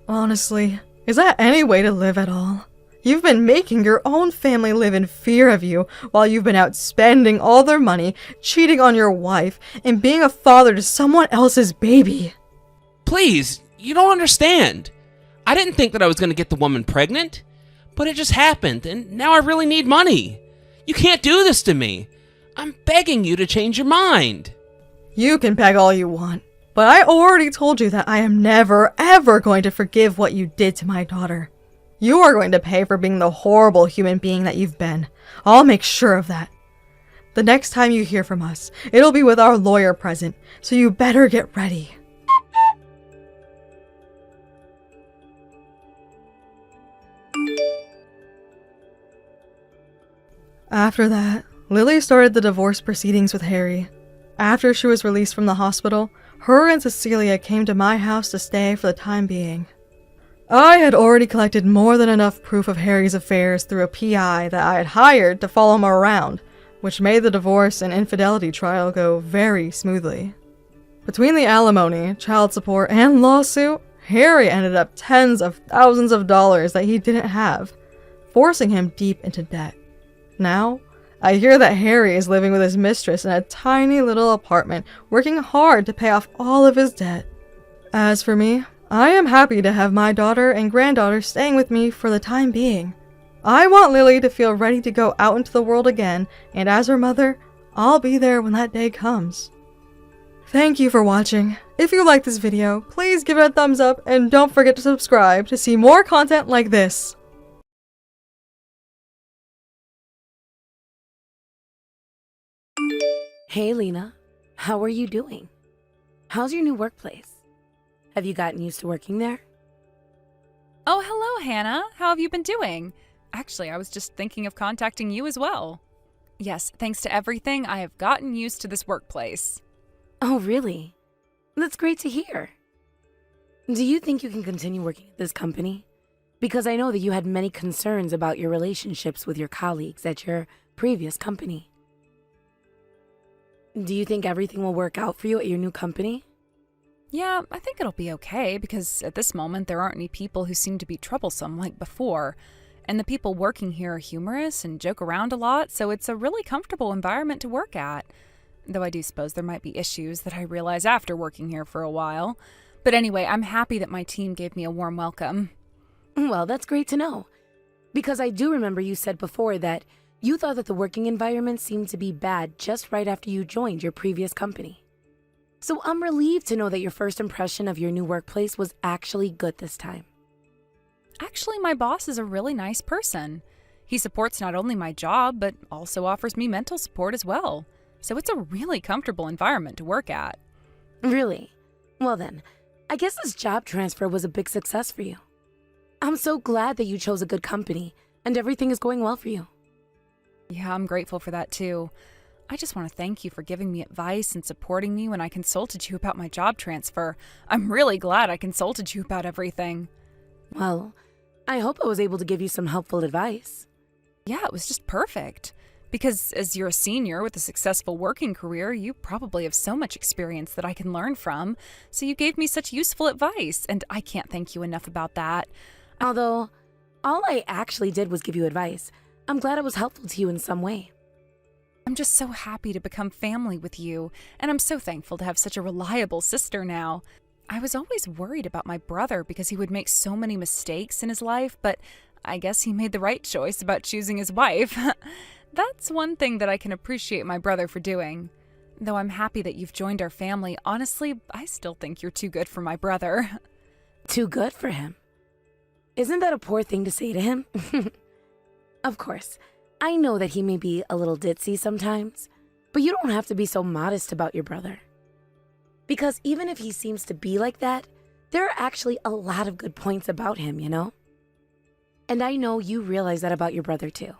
Honestly, is that any way to live at all? You've been making your own family live in fear of you while you've been out spending all their money, cheating on your wife, and being a father to someone else's baby. Please, you don't understand. I didn't think that I was going to get the woman pregnant, but it just happened, and now I really need money. You can't do this to me. I'm begging you to change your mind. You can beg all you want, but I already told you that I am never, ever going to forgive what you did to my daughter. You are going to pay for being the horrible human being that you've been. I'll make sure of that. The next time you hear from us, it'll be with our lawyer present, so you better get ready. After that, Lily started the divorce proceedings with Harry. After she was released from the hospital, her and Cecilia came to my house to stay for the time being. I had already collected more than enough proof of Harry's affairs through a PI that I had hired to follow him around, which made the divorce and infidelity trial go very smoothly. Between the alimony, child support, and lawsuit, Harry ended up tens of thousands of dollars that he didn't have, forcing him deep into debt. Now, I hear that Harry is living with his mistress in a tiny little apartment, working hard to pay off all of his debt. As for me, I am happy to have my daughter and granddaughter staying with me for the time being. I want Lily to feel ready to go out into the world again, and as her mother, I'll be there when that day comes. Thank you for watching. If you like this video, please give it a thumbs up and don't forget to subscribe to see more content like this. Hey, Lena. How are you doing? How's your new workplace? Have you gotten used to working there? Oh, hello, Hannah. How have you been doing? Actually, I was just thinking of contacting you as well. Yes, thanks to everything, I have gotten used to this workplace. Oh, really? That's great to hear. Do you think you can continue working at this company? Because I know that you had many concerns about your relationships with your colleagues at your previous company. Do you think everything will work out for you at your new company? Yeah, I think it'll be okay because at this moment there aren't any people who seem to be troublesome like before. And the people working here are humorous and joke around a lot, so it's a really comfortable environment to work at. Though I do suppose there might be issues that I realize after working here for a while. But anyway, I'm happy that my team gave me a warm welcome. Well, that's great to know. Because I do remember you said before that you thought that the working environment seemed to be bad just right after you joined your previous company. So I'm relieved to know that your first impression of your new workplace was actually good this time. Actually, my boss is a really nice person. He supports not only my job, but also offers me mental support as well. So it's a really comfortable environment to work at. Really? Well then, I guess this job transfer was a big success for you. I'm so glad that you chose a good company and everything is going well for you. Yeah, I'm grateful for that too. I just want to thank you for giving me advice and supporting me when I consulted you about my job transfer. I'm really glad I consulted you about everything. Well, I hope I was able to give you some helpful advice. Yeah, it was just perfect. Because as you're a senior with a successful working career, you probably have so much experience that I can learn from. So you gave me such useful advice, and I can't thank you enough about that. Although, all I actually did was give you advice. I'm glad I was helpful to you in some way. I'm just so happy to become family with you, and I'm so thankful to have such a reliable sister now. I was always worried about my brother because he would make so many mistakes in his life, but I guess he made the right choice about choosing his wife. That's one thing that I can appreciate my brother for doing. Though I'm happy that you've joined our family, honestly, I still think you're too good for my brother. Too good for him? Isn't that a poor thing to say to him? Of course, I know that he may be a little ditzy sometimes, but you don't have to be so modest about your brother. Because even if he seems to be like that, there are actually a lot of good points about him, you know? And I know you realize that about your brother too.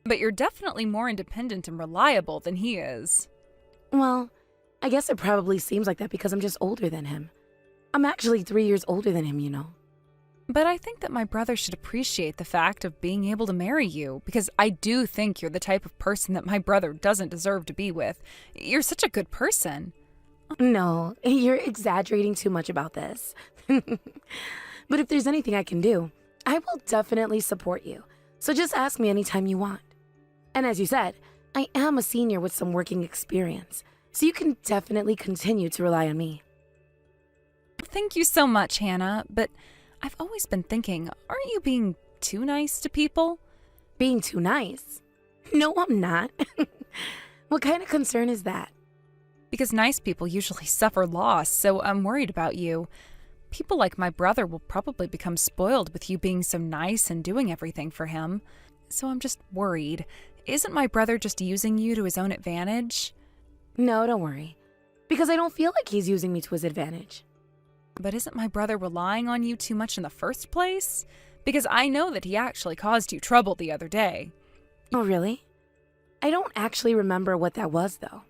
But you're definitely more independent and reliable than he is. Well, I guess it probably seems like that because I'm just older than him. I'm actually 3 years older than him, you know? But I think that my brother should appreciate the fact of being able to marry you, because I do think you're the type of person that my brother doesn't deserve to be with. You're such a good person. No, you're exaggerating too much about this. But if there's anything I can do, I will definitely support you. So just ask me anytime you want. And as you said, I am a senior with some working experience, so you can definitely continue to rely on me. Thank you so much, Hannah, but I've always been thinking, aren't you being too nice to people? Being too nice? No, I'm not. What kind of concern is that? Because nice people usually suffer loss, so I'm worried about you. People like my brother will probably become spoiled with you being so nice and doing everything for him. So I'm just worried. Isn't my brother just using you to his own advantage? No, don't worry. Because I don't feel like he's using me to his advantage. But isn't my brother relying on you too much in the first place? Because I know that he actually caused you trouble the other day. Oh, really? I don't actually remember what that was, though.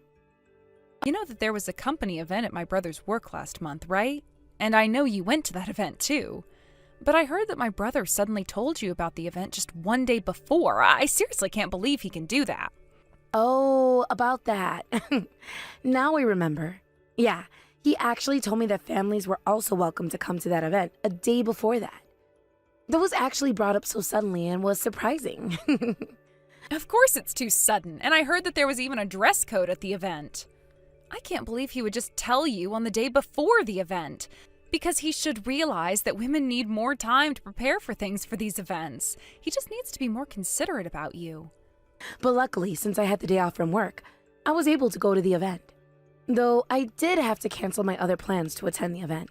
You know that there was a company event at my brother's work last month, right? And I know you went to that event too. But I heard that my brother suddenly told you about the event just one day before. I seriously can't believe he can do that. Oh, about that. Now I remember. Yeah, he actually told me that families were also welcome to come to that event a day before that. That was actually brought up so suddenly and was surprising. Of course it's too sudden, and I heard that there was even a dress code at the event. I can't believe he would just tell you on the day before the event, because he should realize that women need more time to prepare for things for these events. He just needs to be more considerate about you. But luckily, since I had the day off from work, I was able to go to the event. Though I did have to cancel my other plans to attend the event.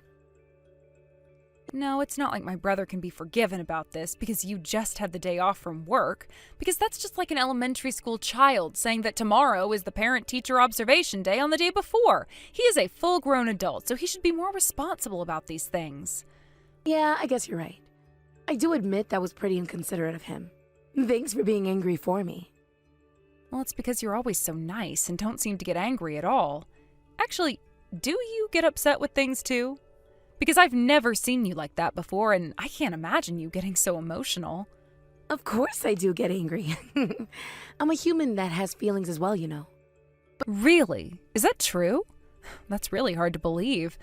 No, it's not like my brother can be forgiven about this because you just had the day off from work, because that's just like an elementary school child saying that tomorrow is the parent-teacher observation day on the day before. He is a full-grown adult, so he should be more responsible about these things. Yeah, I guess you're right. I do admit that was pretty inconsiderate of him. Thanks for being angry for me. Well, it's because you're always so nice and don't seem to get angry at all. Actually, do you get upset with things too? Because I've never seen you like that before, and I can't imagine you getting so emotional. Of course I do get angry. I'm a human that has feelings as well, you know. Really? Is that true? That's really hard to believe.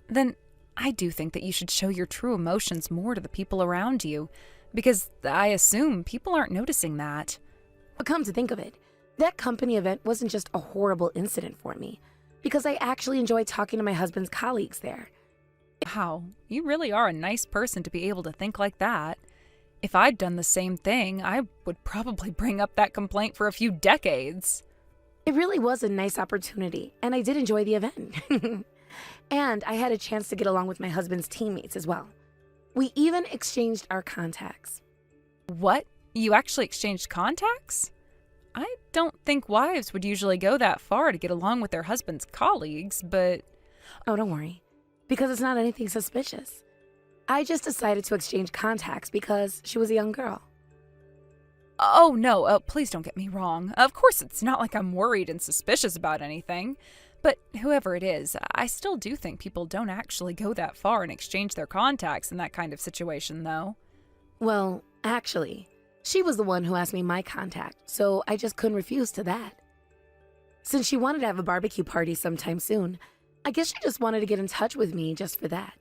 Then I do think that you should show your true emotions more to the people around you, because I assume people aren't noticing that. But come to think of it, that company event wasn't just a horrible incident for me, because I actually enjoyed talking to my husband's colleagues there. Wow, you really are a nice person to be able to think like that. If I'd done the same thing, I would probably bring up that complaint for a few decades. It really was a nice opportunity, and I did enjoy the event. And I had a chance to get along with my husband's teammates as well. We even exchanged our contacts. What? You actually exchanged contacts? I don't think wives would usually go that far to get along with their husband's colleagues, but... Oh, don't worry, because it's not anything suspicious. I just decided to exchange contacts because she was a young girl. Oh, no, please don't get me wrong. Of course, it's not like I'm worried and suspicious about anything. But whoever it is, I still do think people don't actually go that far and exchange their contacts in that kind of situation, though. Well, actually, she was the one who asked me my contact, so I just couldn't refuse to that. Since she wanted to have a barbecue party sometime soon, I guess she just wanted to get in touch with me just for that.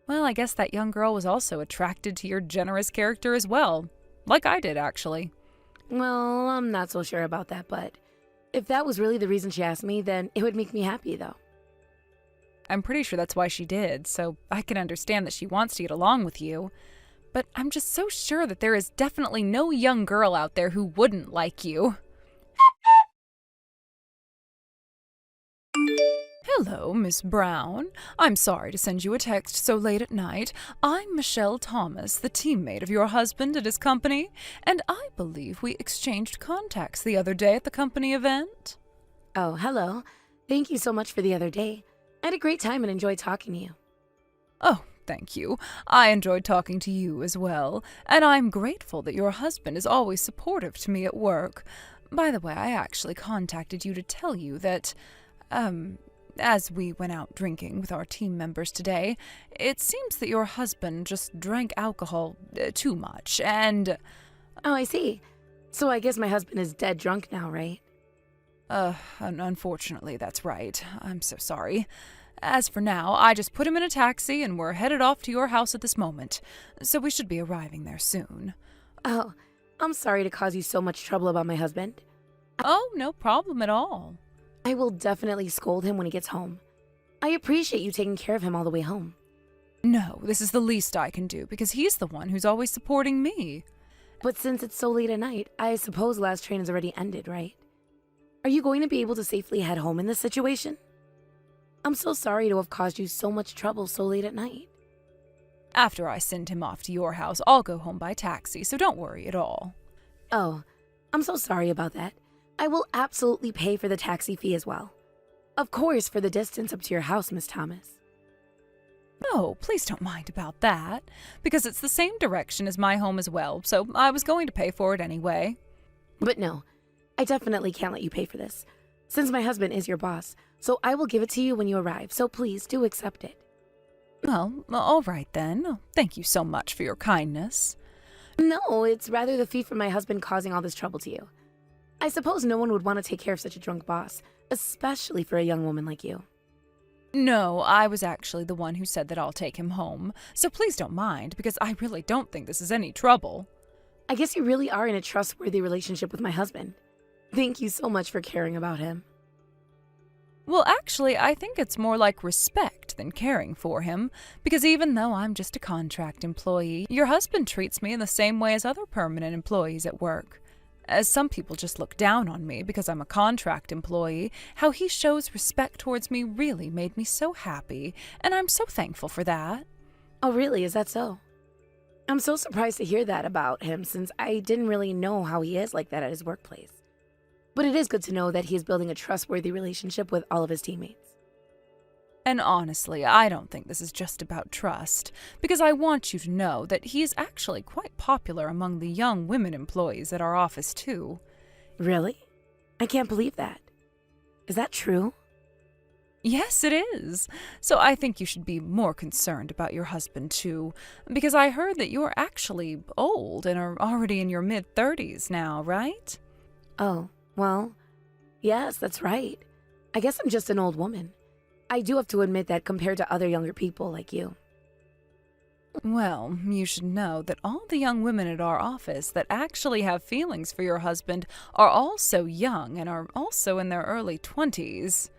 Well, I guess that young girl was also attracted to your generous character as well. Like I did, actually. Well, I'm not so sure about that, but if that was really the reason she asked me, then it would make me happy, though. I'm pretty sure that's why she did, so I can understand that she wants to get along with you. But I'm just so sure that there is definitely no young girl out there who wouldn't like you. Hello, Miss Brown. I'm sorry to send you a text so late at night. I'm Michelle Thomas, the teammate of your husband at his company, and I believe we exchanged contacts the other day at the company event. Oh, hello. Thank you so much for the other day. I had a great time and enjoyed talking to you. Oh, thank you. I enjoyed talking to you as well, and I'm grateful that your husband is always supportive to me at work. By the way, I actually contacted you to tell you that, as we went out drinking with our team members today, it seems that your husband just drank alcohol too much, and... Oh, I see. So I guess my husband is dead drunk now, right? Unfortunately, that's right. I'm so sorry. As for now, I just put him in a taxi and we're headed off to your house at this moment, so we should be arriving there soon. Oh, I'm sorry to cause you so much trouble about my husband. Oh, no problem at all. I will definitely scold him when he gets home. I appreciate you taking care of him all the way home. No, this is the least I can do because he's the one who's always supporting me. But since it's so late at night, I suppose the last train has already ended, right? Are you going to be able to safely head home in this situation? I'm so sorry to have caused you so much trouble so late at night. After I send him off to your house, I'll go home by taxi, so don't worry at all. Oh, I'm so sorry about that. I will absolutely pay for the taxi fee as well. Of course, for the distance up to your house, Miss Thomas. No, please don't mind about that, because it's the same direction as my home as well, so I was going to pay for it anyway. But no, I definitely can't let you pay for this, since my husband is your boss, so I will give it to you when you arrive, so please do accept it. Well, all right then. Thank you so much for your kindness. No, it's rather the fee for my husband causing all this trouble to you. I suppose no one would want to take care of such a drunk boss, especially for a young woman like you. No, I was actually the one who said that I'll take him home, so please don't mind, because I really don't think this is any trouble. I guess you really are in a trustworthy relationship with my husband. Thank you so much for caring about him. Well, actually, I think it's more like respect than caring for him, because even though I'm just a contract employee, your husband treats me in the same way as other permanent employees at work. As some people just look down on me because I'm a contract employee, how he shows respect towards me really made me so happy, and I'm so thankful for that. Oh, really? Is that so? I'm so surprised to hear that about him since I didn't really know how he is like that at his workplace. But it is good to know that he is building a trustworthy relationship with all of his teammates. And honestly, I don't think this is just about trust, because I want you to know that he is actually quite popular among the young women employees at our office, too. Really? I can't believe that. Is that true? Yes, it is. So I think you should be more concerned about your husband, too, because I heard that you're actually old and are already in your mid-30s now, right? Oh, well, yes, that's right. I guess I'm just an old woman. I do have to admit that compared to other younger people like you. Well, you should know that all the young women at our office that actually have feelings for your husband are all so young and are also in their early 20s.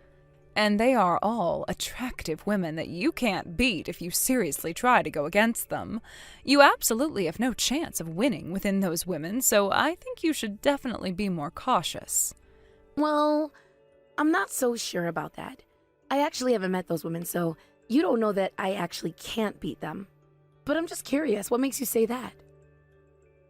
And they are all attractive women that you can't beat if you seriously try to go against them. You absolutely have no chance of winning within those women, so I think you should definitely be more cautious. Well, I'm not so sure about that. I actually haven't met those women, so you don't know that I actually can't beat them. But I'm just curious, what makes you say that?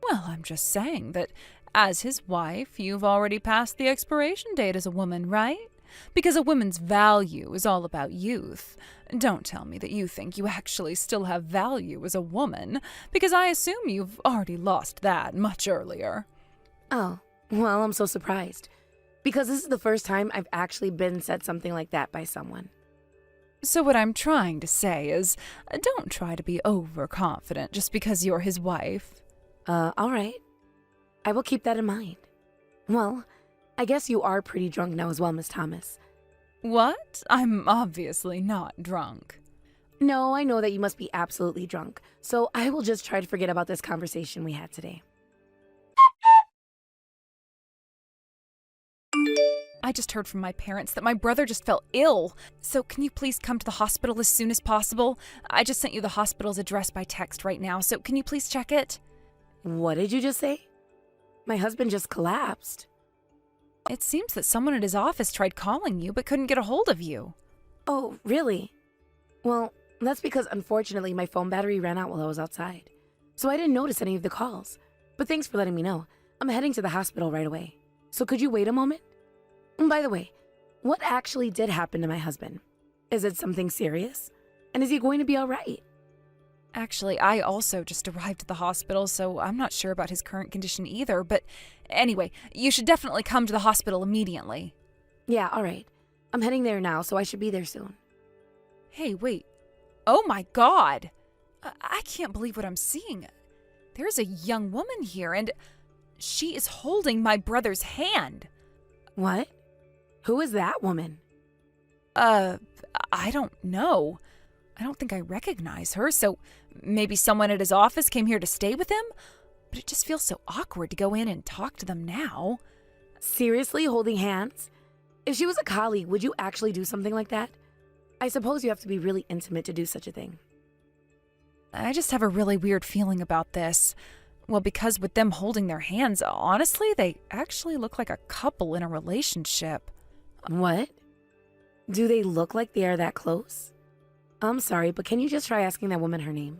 Well, I'm just saying that as his wife, you've already passed the expiration date as a woman, right? Because a woman's value is all about youth. Don't tell me that you think you actually still have value as a woman, because I assume you've already lost that much earlier. Oh, well, I'm so surprised. Because this is the first time I've actually been said something like that by someone. So what I'm trying to say is, don't try to be overconfident just because you're his wife. All right. I will keep that in mind. Well, I guess you are pretty drunk now as well, Miss Thomas. What? I'm obviously not drunk. No, I know that you must be absolutely drunk, so I will just try to forget about this conversation we had today. I just heard from my parents that my brother just fell ill. So can you please come to the hospital as soon as possible? I just sent you the hospital's address by text right now, so can you please check it? What did you just say? My husband just collapsed. It seems that someone at his office tried calling you but couldn't get a hold of you. Oh, really? Well, that's because unfortunately my phone battery ran out while I was outside. So I didn't notice any of the calls. But thanks for letting me know. I'm heading to the hospital right away. So could you wait a moment? And by the way, what actually did happen to my husband? Is it something serious? And is he going to be all right? Actually, I also just arrived at the hospital, so I'm not sure about his current condition either. But anyway, you should definitely come to the hospital immediately. Yeah, all right. I'm heading there now, so I should be there soon. Hey, wait. Oh my God! I can't believe what I'm seeing. There's a young woman here, and she is holding my brother's hand. What? Who is that woman? I don't know. I don't think I recognize her, so maybe someone at his office came here to stay with him? But it just feels so awkward to go in and talk to them now. Seriously, holding hands? If she was a colleague, would you actually do something like that? I suppose you have to be really intimate to do such a thing. I just have a really weird feeling about this. Well, because with them holding their hands, honestly, they actually look like a couple in a relationship. What? Do they look like they are that close? I'm sorry, but can you just try asking that woman her name?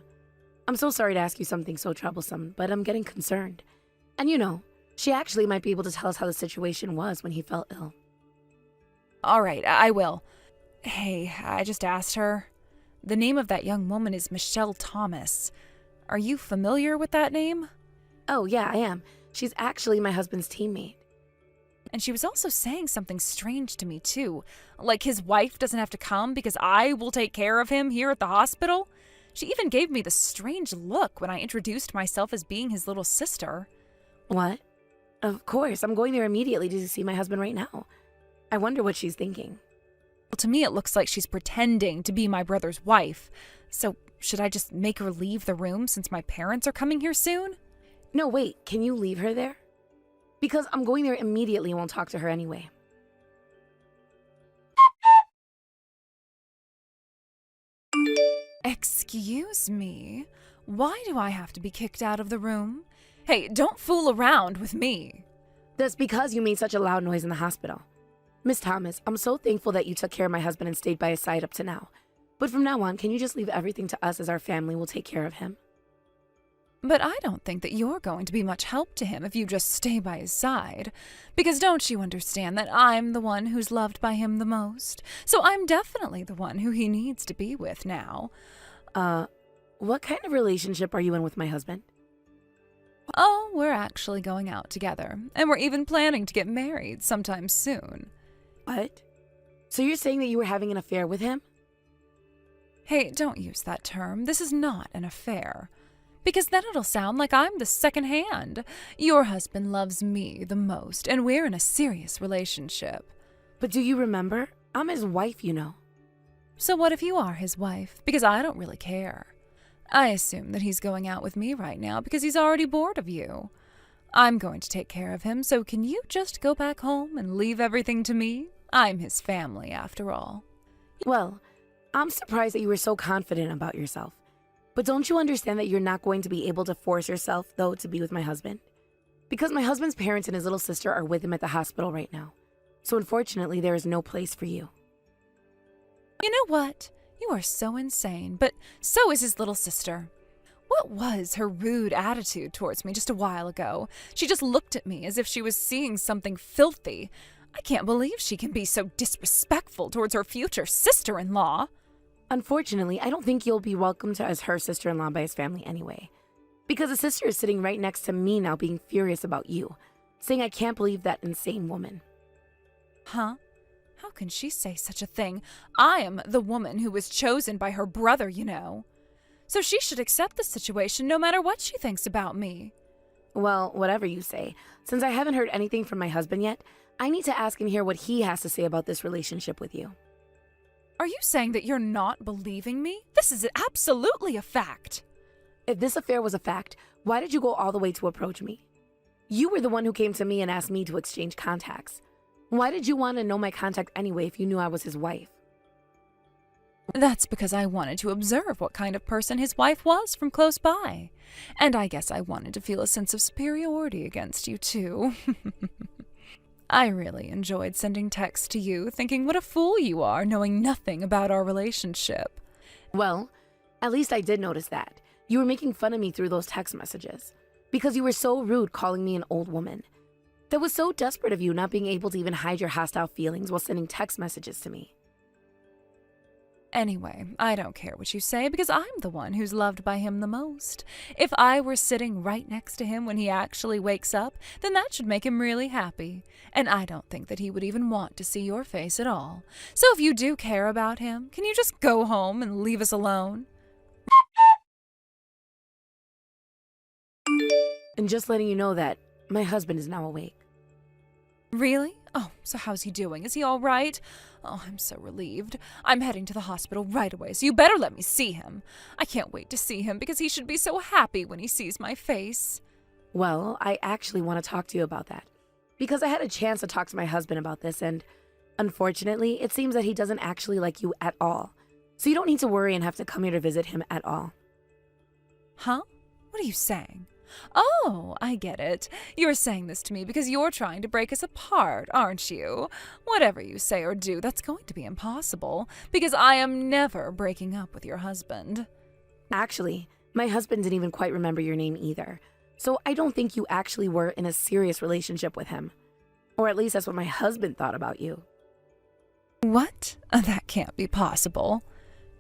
I'm so sorry to ask you something so troublesome, but I'm getting concerned. And you know, she actually might be able to tell us how the situation was when he fell ill. All right, I will. Hey, I just asked her. The name of that young woman is Michelle Thomas. Are you familiar with that name? Oh, yeah, I am. She's actually my husband's teammate. And she was also saying something strange to me, too. Like his wife doesn't have to come because I will take care of him here at the hospital. She even gave me the strange look when I introduced myself as being his little sister. What? Of course, I'm going there immediately to see my husband right now. I wonder what she's thinking. Well, to me it looks like she's pretending to be my brother's wife. So should I just make her leave the room since my parents are coming here soon? No, wait, can you leave her there? Because I'm going there immediately and won't talk to her anyway. Excuse me? Why do I have to be kicked out of the room? Hey, don't fool around with me. That's because you made such a loud noise in the hospital. Miss Thomas, I'm so thankful that you took care of my husband and stayed by his side up to now. But from now on, can you just leave everything to us as our family will take care of him? But I don't think that you're going to be much help to him if you just stay by his side. Because don't you understand that I'm the one who's loved by him the most? So I'm definitely the one who he needs to be with now. What kind of relationship are you in with my husband? Oh, we're actually going out together. And we're even planning to get married sometime soon. What? So you're saying that you were having an affair with him? Hey, don't use that term. This is not an affair. Because then it'll sound like I'm the second hand. Your husband loves me the most, and we're in a serious relationship. But do you remember? I'm his wife, you know. So what if you are his wife? Because I don't really care. I assume that he's going out with me right now because he's already bored of you. I'm going to take care of him, so can you just go back home and leave everything to me? I'm his family, after all. Well, I'm surprised that you were so confident about yourself. But don't you understand that you're not going to be able to force yourself, though, to be with my husband? Because my husband's parents and his little sister are with him at the hospital right now. So unfortunately, there is no place for you. You know what? You are so insane, but so is his little sister. What was her rude attitude towards me just a while ago? She just looked at me as if she was seeing something filthy. I can't believe she can be so disrespectful towards her future sister-in-law. Unfortunately, I don't think you'll be welcomed as her sister-in-law by his family anyway. Because his sister is sitting right next to me now being furious about you, saying I can't believe that insane woman. Huh? How can she say such a thing? I am the woman who was chosen by her brother, you know. So she should accept the situation no matter what she thinks about me. Well, whatever you say. Since I haven't heard anything from my husband yet, I need to ask and hear what he has to say about this relationship with you. Are you saying that you're not believing me? This is absolutely a fact. If this affair was a fact, why did you go all the way to approach me? You were the one who came to me and asked me to exchange contacts. Why did you want to know my contact anyway if you knew I was his wife? That's because I wanted to observe what kind of person his wife was from close by. And I guess I wanted to feel a sense of superiority against you, too. I really enjoyed sending texts to you, thinking what a fool you are, knowing nothing about our relationship. Well, at least I did notice that. You were making fun of me through those text messages. Because you were so rude calling me an old woman. That was so desperate of you not being able to even hide your hostile feelings while sending text messages to me. Anyway, I don't care what you say because I'm the one who's loved by him the most. If I were sitting right next to him when he actually wakes up, then that should make him really happy. And I don't think that he would even want to see your face at all. So if you do care about him, can you just go home and leave us alone? And just letting you know that my husband is now awake. Really? Oh, so how's he doing? Is he all right? Oh, I'm so relieved. I'm heading to the hospital right away, so you better let me see him. I can't wait to see him because he should be so happy when he sees my face. Well, I actually want to talk to you about that. Because I had a chance to talk to my husband about this, and unfortunately, it seems that he doesn't actually like you at all. So you don't need to worry and have to come here to visit him at all. Huh? What are you saying? Oh, I get it. You're saying this to me because you're trying to break us apart, aren't you? Whatever you say or do, that's going to be impossible, because I am never breaking up with your husband. Actually, my husband didn't even quite remember your name either, so I don't think you actually were in a serious relationship with him. Or at least that's what my husband thought about you. What? That can't be possible.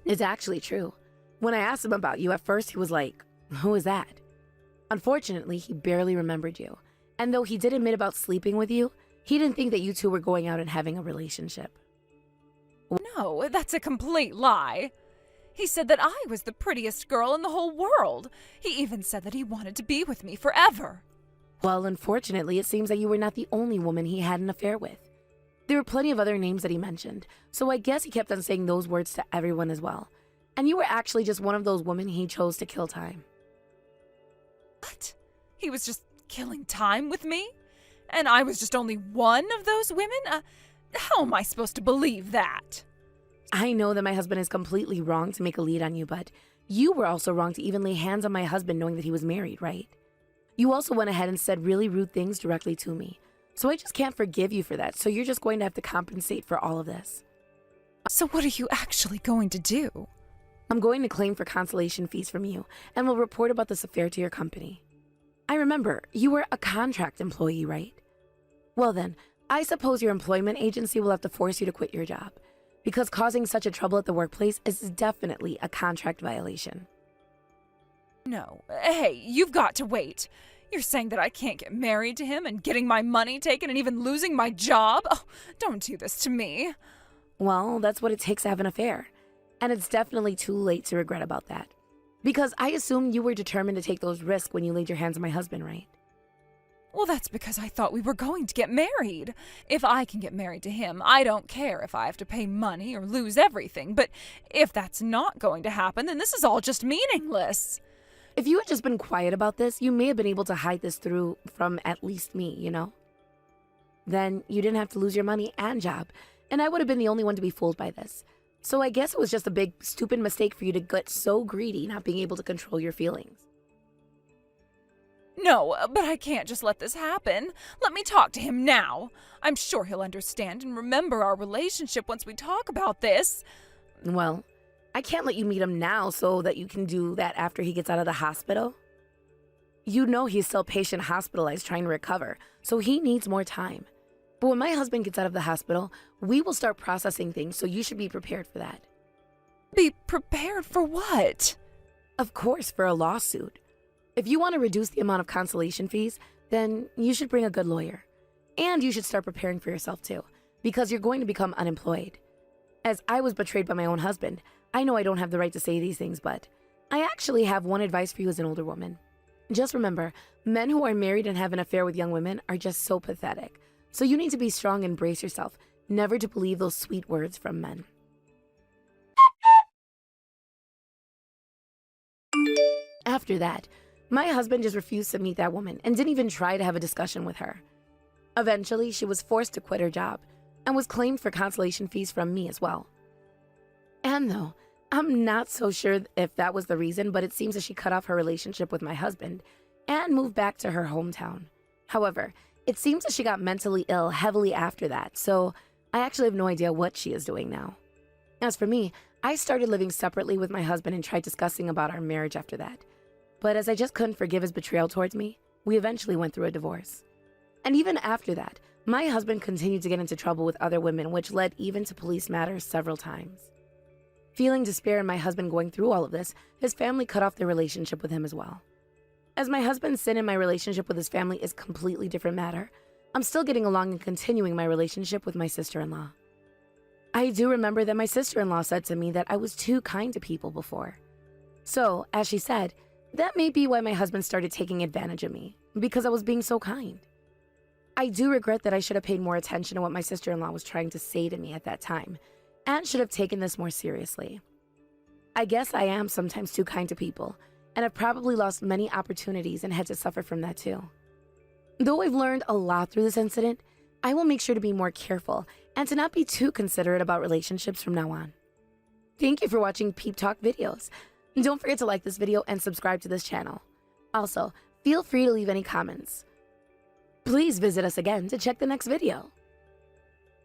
It's actually true. When I asked him about you, at first he was like, "Who is that?" Unfortunately, he barely remembered you. And though he did admit about sleeping with you, he didn't think that you two were going out and having a relationship. No, that's a complete lie. He said that I was the prettiest girl in the whole world. He even said that he wanted to be with me forever. Well, unfortunately, it seems that you were not the only woman he had an affair with. There were plenty of other names that he mentioned, so I guess he kept on saying those words to everyone as well. And you were actually just one of those women he chose to kill time. What? He was just killing time with me? And I was just only one of those women? How am I supposed to believe that? I know that my husband is completely wrong to make a lead on you, but you were also wrong to even lay hands on my husband knowing that he was married, right? You also went ahead and said really rude things directly to me. So I just can't forgive you for that, so you're just going to have to compensate for all of this. So what are you actually going to do? I'm going to claim for consolation fees from you, and will report about this affair to your company. I remember, you were a contract employee, right? Well then, I suppose your employment agency will have to force you to quit your job, because causing such a trouble at the workplace is definitely a contract violation. No. Hey, you've got to wait. You're saying that I can't get married to him and getting my money taken and even losing my job? Oh, don't do this to me. Well, that's what it takes to have an affair. And it's definitely too late to regret about that. Because I assume you were determined to take those risks when you laid your hands on my husband, right? Well, that's because I thought we were going to get married. If I can get married to him, I don't care if I have to pay money or lose everything. But if that's not going to happen, then this is all just meaningless. If you had just been quiet about this, you may have been able to hide this through from at least me, you know? Then you didn't have to lose your money and job, and I would have been the only one to be fooled by this. So I guess it was just a big, stupid mistake for you to get so greedy not being able to control your feelings. No, but I can't just let this happen. Let me talk to him now. I'm sure he'll understand and remember our relationship once we talk about this. Well, I can't let you meet him now so that you can do that after he gets out of the hospital. You know he's still patient hospitalized trying to recover, so he needs more time. But when my husband gets out of the hospital, we will start processing things, so you should be prepared for that. Be prepared for what? Of course, for a lawsuit. If you want to reduce the amount of consolation fees, then you should bring a good lawyer. And you should start preparing for yourself too, because you're going to become unemployed. As I was betrayed by my own husband, I know I don't have the right to say these things, but I actually have one advice for you as an older woman. Just remember, men who are married and have an affair with young women are just so pathetic. So you need to be strong and brace yourself, never to believe those sweet words from men. After that, my husband just refused to meet that woman and didn't even try to have a discussion with her. Eventually, she was forced to quit her job and was claimed for consolation fees from me as well. And though, I'm not so sure if that was the reason, but it seems that she cut off her relationship with my husband and moved back to her hometown. However, it seems that she got mentally ill heavily after that, so I actually have no idea what she is doing now. As for me, I started living separately with my husband and tried discussing about our marriage after that. But as I just couldn't forgive his betrayal towards me, we eventually went through a divorce. And even after that, my husband continued to get into trouble with other women, which led even to police matters several times. Feeling despair in my husband going through all of this, his family cut off their relationship with him as well. As my husband's sin in my relationship with his family is a completely different matter, I'm still getting along and continuing my relationship with my sister-in-law. I do remember that my sister-in-law said to me that I was too kind to people before. So, as she said, that may be why my husband started taking advantage of me, because I was being so kind. I do regret that I should have paid more attention to what my sister-in-law was trying to say to me at that time, and should have taken this more seriously. I guess I am sometimes too kind to people, and I've probably lost many opportunities and had to suffer from that too. Though I've learned a lot through this incident, I will make sure to be more careful and to not be too considerate about relationships from now on. Thank you for watching Peep Talk videos. Don't forget to like this video and subscribe to this channel. Also, feel free to leave any comments. Please visit us again to check the next video.